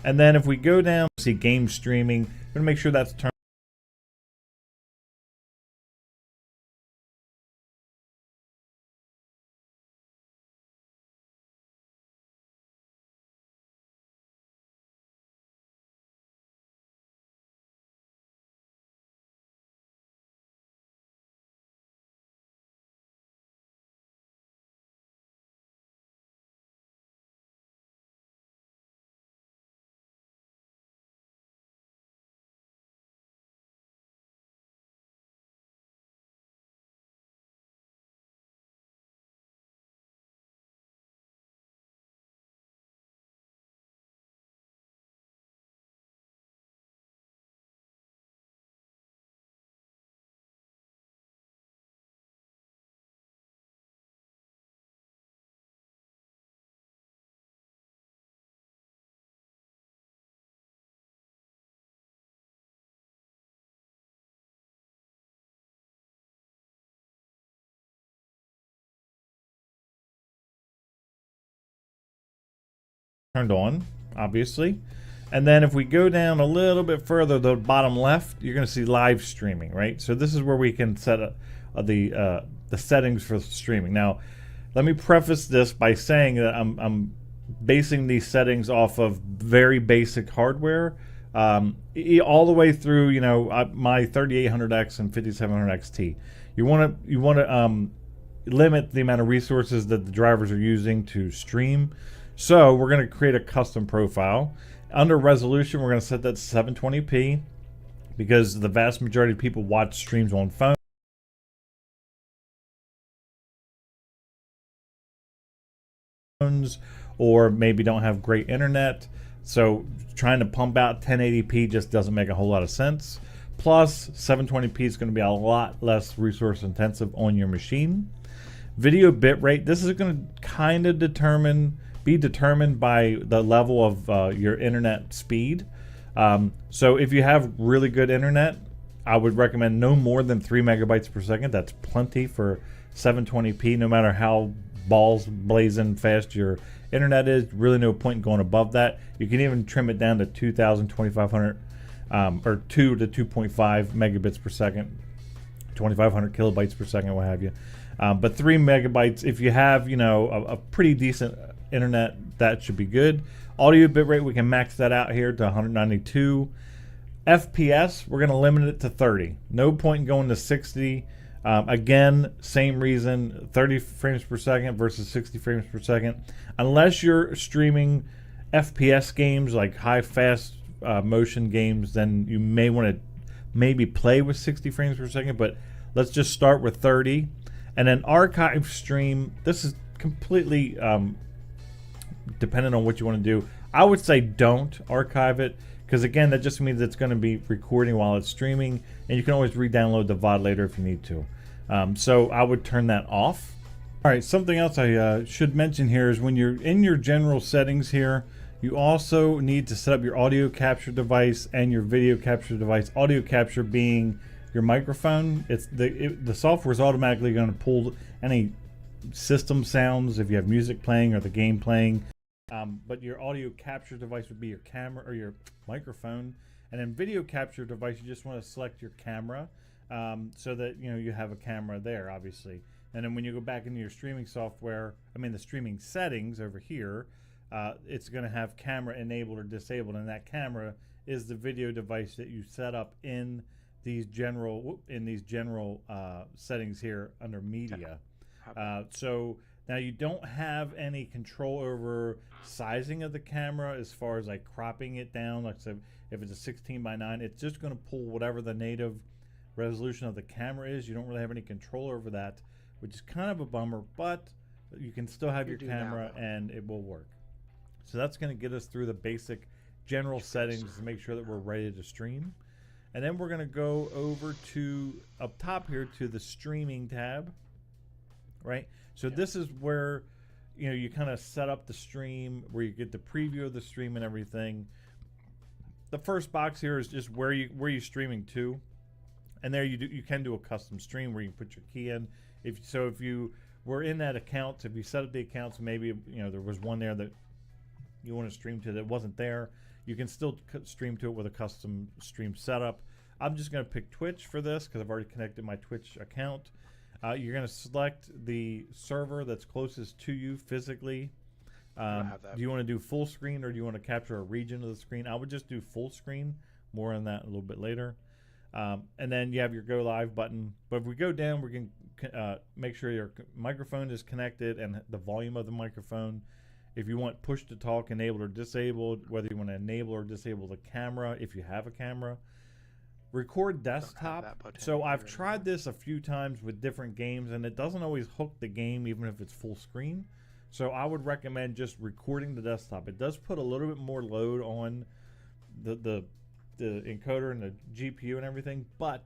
And then if we go down, see game streaming, we're gonna make sure that's turned. Turned on, obviously. And then if we go down a little bit further, the bottom left, you're going to see live streaming, right? So this is where we can set the settings for streaming. Now, let me preface this by saying that I'm basing these settings off of very basic hardware, all the way through, you know, my 3800X and 5700 XT. You want to limit the amount of resources that the drivers are using to stream. So we're going to create a custom profile. Under resolution, we're going to set that to 720p because the vast majority of people watch streams on phones or maybe don't have great internet. So trying to pump out 1080p just doesn't make a whole lot of sense. Plus, 720p is going to be a lot less resource intensive on your machine. Video bitrate, this is going to kind of be determined by the level of your internet speed. So if you have really good internet, I would recommend no more than 3 megabytes per second. That's plenty for 720p, no matter how balls blazing fast your internet is. Really no point in going above that. You can even trim it down to 2,000, 2,500, or 2 to 2.5 megabits per second, 2,500 kilobytes per second, what have you. But 3 megabytes, if you have, you know, a pretty decent internet, that should be good. Audio bitrate, we can max that out here to 192. FPS, we're going to limit it to 30. No point in going to 60. Again, same reason, 30 frames per second versus 60 frames per second. Unless you're streaming FPS games like high fast motion games, then you may want to maybe play with 60 frames per second, but let's just start with 30. And then archive stream, this is completely dependent on what you want to do. I would say don't archive it because again, that just means it's going to be recording while it's streaming, and you can always re-download the VOD later if you need to. So I would turn that off. All right, something else I should mention here is when you're in your general settings here, you also need to set up your audio capture device and your video capture device. Audio capture being your microphone. It's the software is automatically going to pull any system sounds if you have music playing or the game playing. But your audio capture device would be your camera or your microphone, and then video capture device, you just want to select your camera so that you have a camera there, obviously. And then when you go back into your streaming software, the streaming settings over here, it's going to have camera enabled or disabled, and that camera is the video device that you set up in these general settings here under media. So now you don't have any control over sizing of the camera as far as like cropping it down. Like I said, if it's a 16:9, it's just going to pull whatever the native resolution of the camera is. You don't really have any control over that, which is kind of a bummer, but you can still have your camera and it will work. So that's going to get us through the basic general settings to make sure that we're ready to stream. And then we're going to go over to up top here to the streaming tab, right? So this is where you kind of set up the stream, where you get the preview of the stream and everything. The first box here is just where you're streaming to, and there you can do a custom stream where you can put your key in. If you were in that account, if you set up the accounts, maybe there was one there that you want to stream to that wasn't there, you can still stream to it with a custom stream setup. I'm just going to pick Twitch for this because I've already connected my Twitch account. You're going to select the server that's closest to you physically. Do you want to do full screen or do you want to capture a region of the screen? I would just do full screen. More on that a little bit later. And then you have your go live button. But if we go down, we can make sure your microphone is connected and the volume of the microphone. If you want push to talk enabled or disabled, whether you want to enable or disable the camera, if you have a camera. Record desktop. So I've tried this a few times with different games, and it doesn't always hook the game even if it's full screen. So I would recommend just recording the desktop. It does put a little bit more load on the encoder and the GPU and everything, but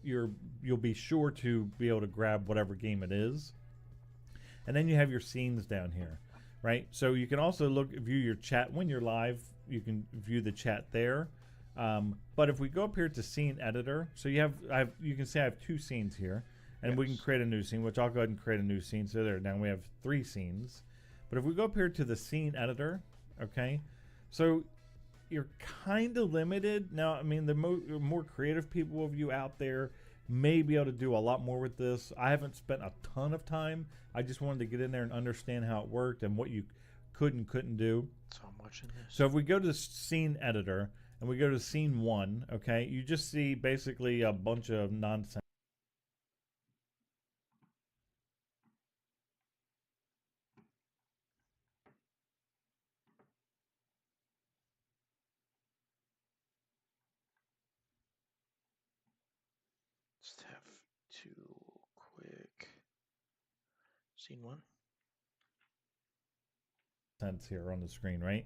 you'll be sure to be able to grab whatever game it is. And then you have your scenes down here, right? So you can also view your chat when you're live. You can view the chat there. But if we go up here to scene editor, so you can say I have two scenes here, and we can create a new scene, which I'll go ahead and create a new scene. So there, now we have 3 scenes. But if we go up here to the scene editor, okay, so you're kind of limited. Now, the more creative people of you out there may be able to do a lot more with this. I haven't spent a ton of time. I just wanted to get in there and understand how it worked and what you could and couldn't do. So I'm watching this. So if we go to the scene editor and we go to scene 1, okay, you just see basically a bunch of nonsense. Just have to quick scene 1. Here on the screen, right?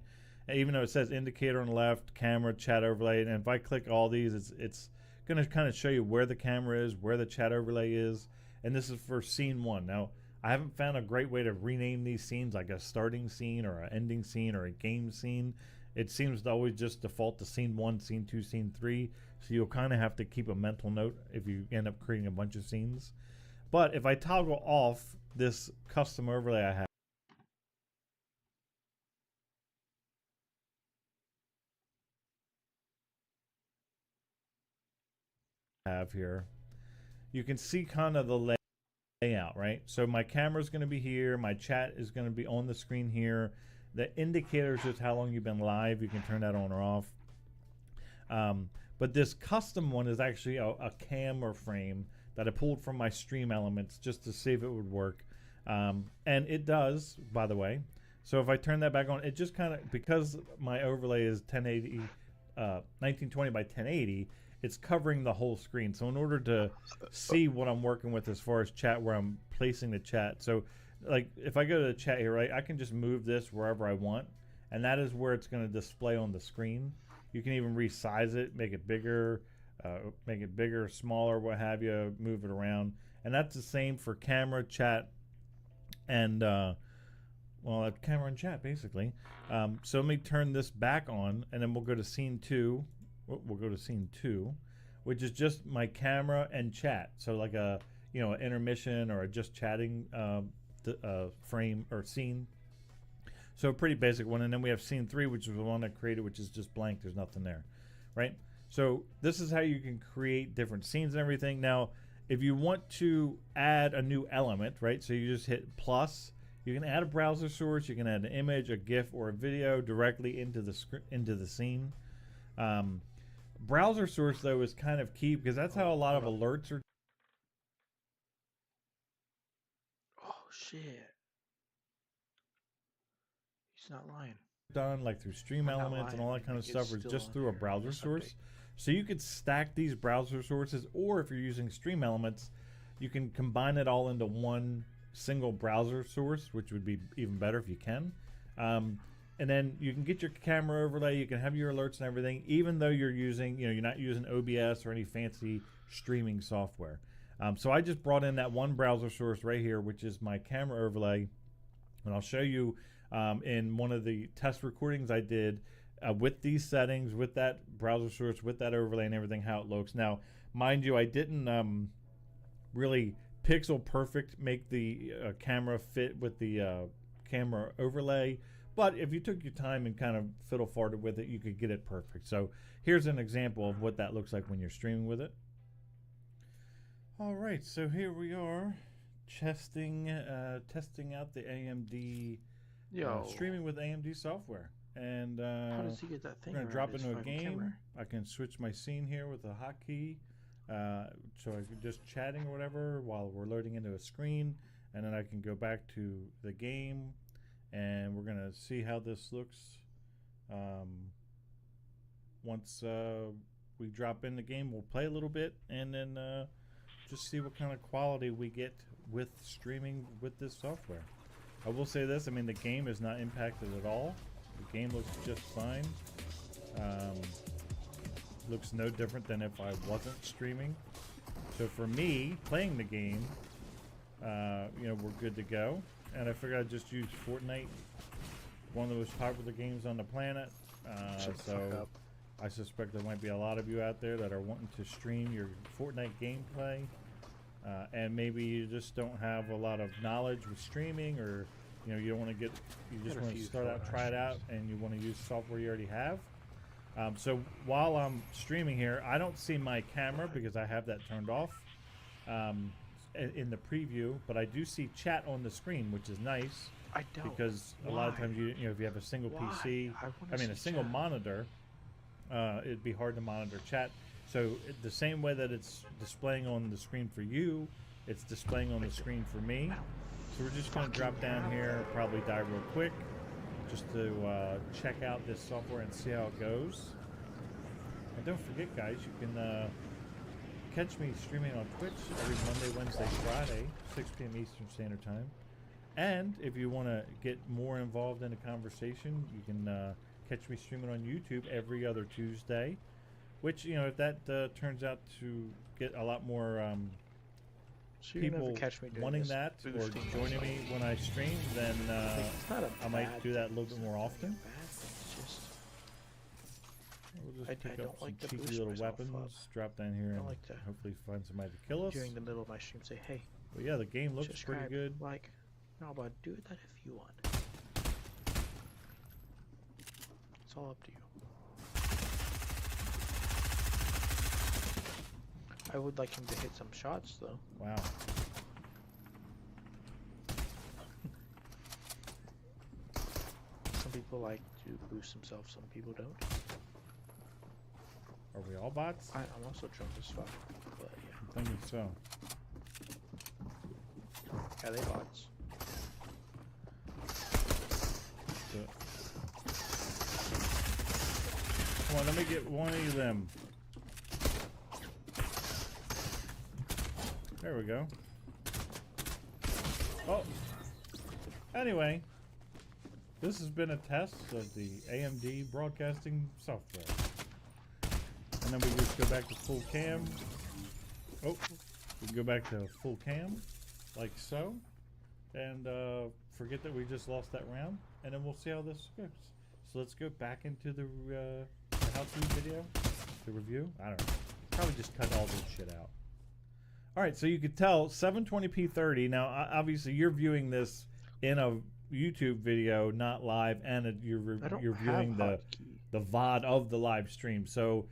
Even though it says indicator on the left, camera, chat overlay, and if I click all these, it's going to kind of show you where the camera is, where the chat overlay is, and this is for scene 1. Now, I haven't found a great way to rename these scenes, like a starting scene or an ending scene or a game scene. It seems to always just default to scene 1, scene 2, scene 3, so you'll kind of have to keep a mental note if you end up creating a bunch of scenes. But if I toggle off this custom overlay I have here, you can see kind of the layout, right? So my camera is going to be here, my chat is going to be on the screen here. The indicator is just how long you've been live. You can turn that on or off. But this custom one is actually a camera frame that I pulled from my stream elements just to see if it would work. And it does, by the way. So if I turn that back on, it just kind of, because my overlay is 1920 by 1080, it's covering the whole screen. So in order to see what I'm working with as far as chat, where I'm placing the chat. So like if I go to the chat here, right, I can just move this wherever I want, and that is where it's going to display on the screen. You can even resize it, make it bigger, smaller, what have you, move it around. And that's the same for camera, chat, and camera and chat basically. So let me turn this back on, and then we'll go to scene 2. We'll go to scene 2, which is just my camera and chat. So like a an intermission or a just chatting frame or scene. So a pretty basic one. And then we have scene 3, which is the one I created, which is just blank. There's nothing there, right? So this is how you can create different scenes and everything. Now, if you want to add a new element, right? So you just hit plus. You can add a browser source. You can add an image, a GIF, or a video directly into the scene. Browser source though is kind of key because that's how a lot of alerts are. Oh shit! He's not lying. Done like through stream I'm not elements and all lying. that kind of It's stuff, or still just on through a here. browser This source. update. So you could stack these browser sources, or if you're using stream elements, you can combine it all into one single browser source, which would be even better if you can. And then you can get your camera overlay, you can have your alerts and everything, even though you're using, you're not using OBS or any fancy streaming software. So I just brought in that one browser source right here, which is my camera overlay. And I'll show you in one of the test recordings I did with these settings, with that browser source, with that overlay and everything, how it looks. Now, mind you, I didn't really pixel perfect make the camera fit with the camera overlay. But if you took your time and kind of fiddle farted with it, you could get it perfect. So here's an example of what that looks like when you're streaming with it. All right, so here we are, testing out the AMD streaming with AMD software. And How does he get that thing? we're gonna around drop his into a fucking game. camera? I can switch my scene here with a hotkey, so I can just chatting or whatever while we're loading into a screen, and then I can go back to the game. And we're gonna see how this looks once we drop in the game. We'll play a little bit and then just see what kind of quality we get with streaming with this software. I will say this, I mean, the game is not impacted at all. The game looks just fine. Looks no different than if I wasn't streaming. So for me, playing the game, we're good to go. And I figured I'd just use Fortnite, one of the most popular games on the planet. So I suspect there might be a lot of you out there that are wanting to stream your Fortnite gameplay. And maybe you just don't have a lot of knowledge with streaming, or you don't want to get, you just want to start out, try it out, and you want to use software you already have. So while I'm streaming here, I don't see my camera because I have that turned off in the preview, but I do see chat on the screen, which is nice. I don't. Because a lot of times if you have a single PC, a single monitor, it'd be hard to monitor chat. So the same way that it's displaying on the screen for you, it's displaying on the screen for me. So we're just going to drop down here, probably die real quick, just to check out this software and see how it goes. And don't forget, guys, you can catch me streaming on Twitch every Monday, Wednesday, Friday, 6 p.m. Eastern Standard Time. And if you want to get more involved in the conversation, you can catch me streaming on YouTube every other Tuesday. Which, if that turns out to get a lot more people wanting that or joining me when I stream, then I might do that a little bit more often. We'll just pick up some cheeky little weapons, drop down here, and hopefully find somebody to kill us. During the middle of my stream, say, hey. But yeah, the game looks pretty good. No, but do that if you want. It's all up to you. I would like him to hit some shots, though. Wow. Some people like to boost themselves, some people don't. Are we all bots? I'm also drunk as fuck, but yeah. I'm thinking so. Yeah, they bots. Come on, let me get one of them. There we go. Oh. Anyway, this has been a test of the AMD broadcasting software. and then we just go back to full cam. Oh, we can go back to full cam, like so, and forget that we just lost that round, and then we'll see how this goes. So let's go back into the how-to video, the review. I don't know. Probably just cut all this shit out. All right, so you could tell 720p 30. Now, obviously, you're viewing this in a YouTube video, not live, and you're viewing the VOD of the live stream. So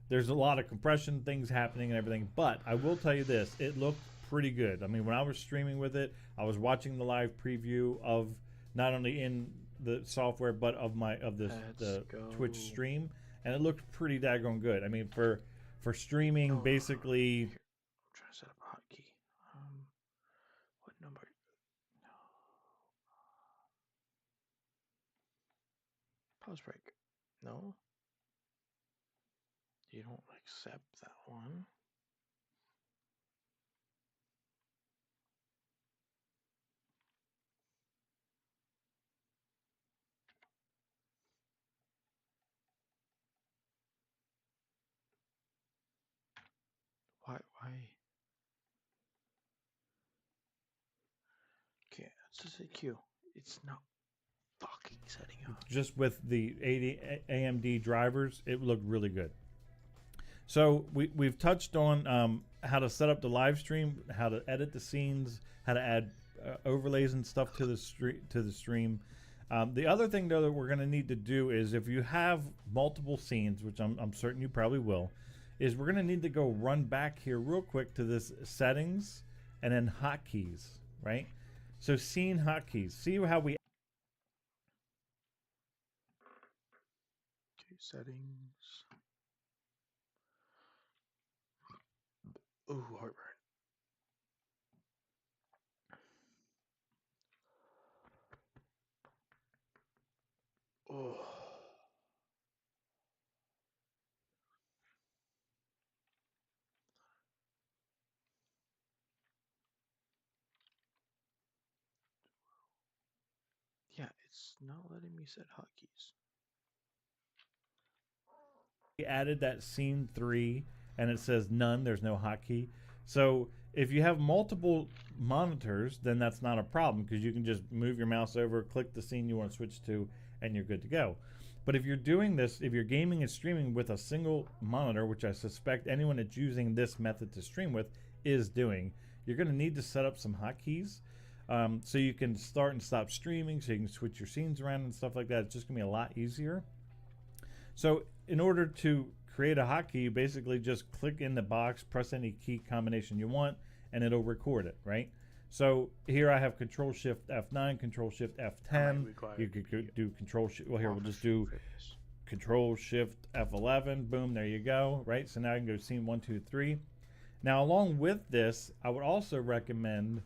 there's a lot of compression things happening and everything. But I will tell you this: it looked pretty good. I mean, when I was streaming with it, I was watching the live preview of not only in the software but of the Twitch stream, and it looked pretty daggone good. I mean, for streaming, basically. I'm trying to set up a hotkey. What number? No. Pause break. No. You don't accept that one. Why? Okay, let's just say Q. It's not fucking setting up. Just with the 80 AMD drivers, it looked really good. So we've touched on how to set up the live stream, how to edit the scenes, how to add overlays and stuff to the stream. The other thing though that we're going to need to do is, if you have multiple scenes, which I'm certain you probably will, is we're going to need to go run back here real quick to this settings and then hotkeys, right? So scene hotkeys. See how we. Okay, settings. Ooh, heartburn. Oh. Yeah, it's not letting me set hotkeys. We added that scene 3 and it says none, there's no hotkey. So if you have multiple monitors, then that's not a problem, because you can just move your mouse over, click the scene you want to switch to, and you're good to go. But if you're doing this, if you're gaming and streaming with a single monitor, which I suspect anyone that's using this method to stream with is doing, you're going to need to set up some hotkeys. So you can start and stop streaming, so you can switch your scenes around and stuff like that. It's just going to be a lot easier. So in order to create a hotkey, you basically just click in the box, press any key combination you want, and it'll record it, right? So here I have Control Shift F9, Control Shift F10. You could do Control Shift. Well, here we'll just do Control Shift F11. Boom, there you go, right? So now I can go scene 1, 2, 3. Now, along with this, I would also recommend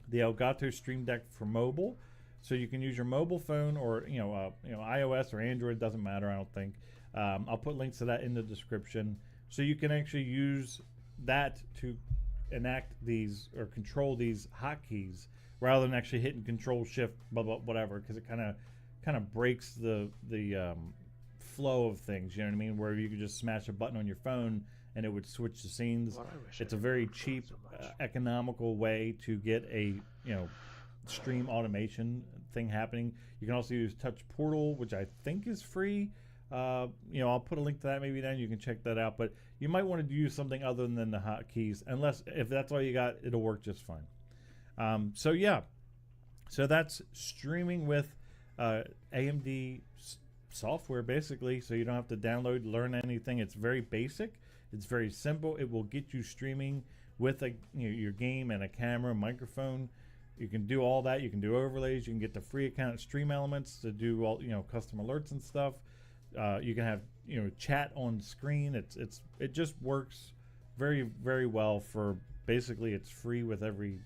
the Elgato Stream Deck for mobile. So you can use your mobile phone, or iOS or Android, doesn't matter, I don't think. I'll put links to that in the description, so you can actually use that to enact these or control these hotkeys rather than actually hitting Control Shift blah blah whatever, because it kind of breaks the flow of things. You know what I mean? Where you could just smash a button on your phone and it would switch the scenes. It's a very cheap, economical way to get a stream automation thing happening. You can also use Touch Portal, which I think is free. I'll put a link to that maybe then. You can check that out. But you might want to use something other than the hotkeys. Unless, if that's all you got, it'll work just fine. So that's streaming with AMD software, basically. So you don't have to download, learn anything. It's very basic. It's very simple. It will get you streaming with your game and a camera, microphone. You can do all that. You can do overlays. You can get the free account Stream Elements to do all custom alerts and stuff. You can have chat on screen. It just works very, very well. For basically, it's free with every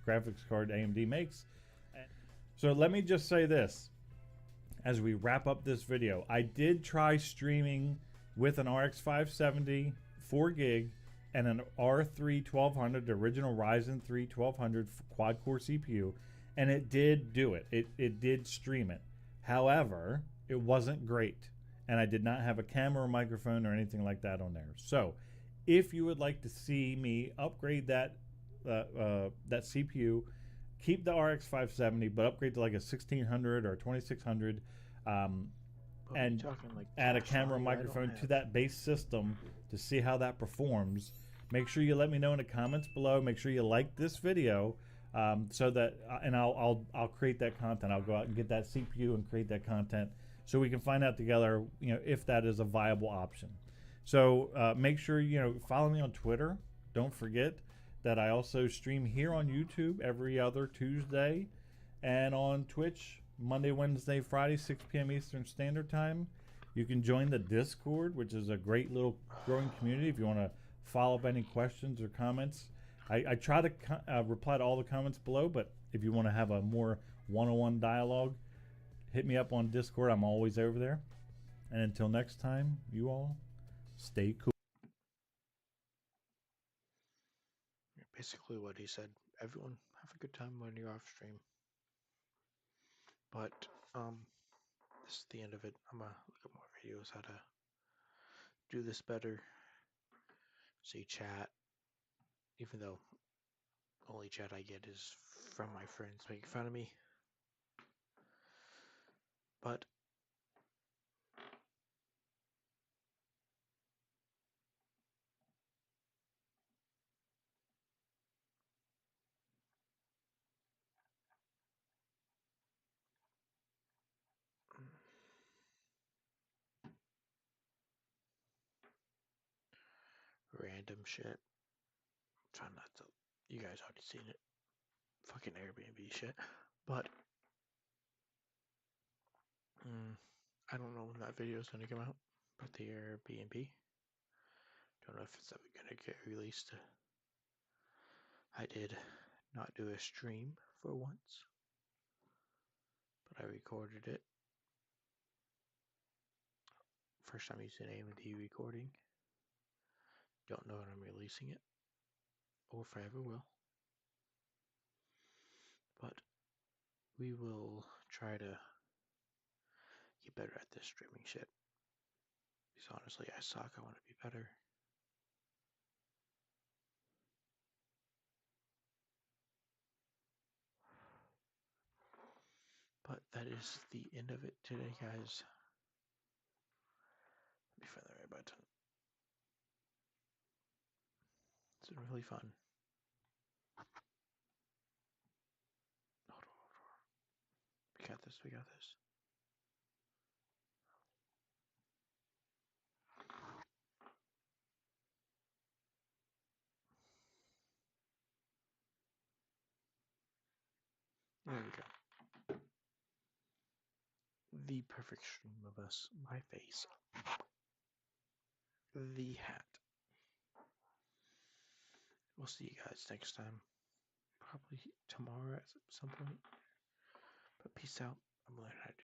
graphics card AMD makes. So let me just say this as we wrap up this video. I did try streaming with an RX 570 4 gig and an R3 1200, the original Ryzen 3 1200 quad core CPU, and it did do it. It did stream it. However, it wasn't great. and I did not have a camera or microphone or anything like that on there. So if you would like to see me upgrade that CPU, keep the RX 570, but upgrade to like a 1600 or 2600, But and you're talking like add a cache camera value, I don't microphone to have- that base system to see how that performs. Make sure you let me know in the comments below. Make sure you like this video, so that and I'll create that content. I'll go out and get that CPU and create that content so we can find out together, if that is a viable option. So make sure follow me on Twitter. Don't forget that I also stream here on YouTube every other Tuesday, and on Twitch Monday, Wednesday, Friday, 6 p.m. Eastern Standard Time. You can join the Discord, which is a great little growing community if you want to follow up any questions or comments. I try to reply to all the comments below, but if you want to have a more one-on-one dialogue, hit me up on Discord. I'm always over there. And until next time, you all stay cool. Basically what he said. Everyone have a good time when you're off stream. But this is the end of it. I'm gonna look at more videos how to do this better. See chat. Even though only chat I get is from my friends making fun of me. But random shit. Try not to. You guys already seen it. Fucking Airbnb shit. But I don't know when that video is gonna come out. But the Airbnb. Don't know if it's ever gonna get released. I did not do a stream for once, but I recorded it. First time using AMD recording. Don't know when I'm releasing it, or if I ever will. But we will try to get better at this streaming shit. Because honestly, I suck. I want to be better. But that is the end of it today, guys. Let me find the right button. It's been really fun. Hold on. We got this. We got this. There we go. The perfect stream of us. My face. The hat. We'll see you guys next time. Probably tomorrow at some point. But peace out. I'm learning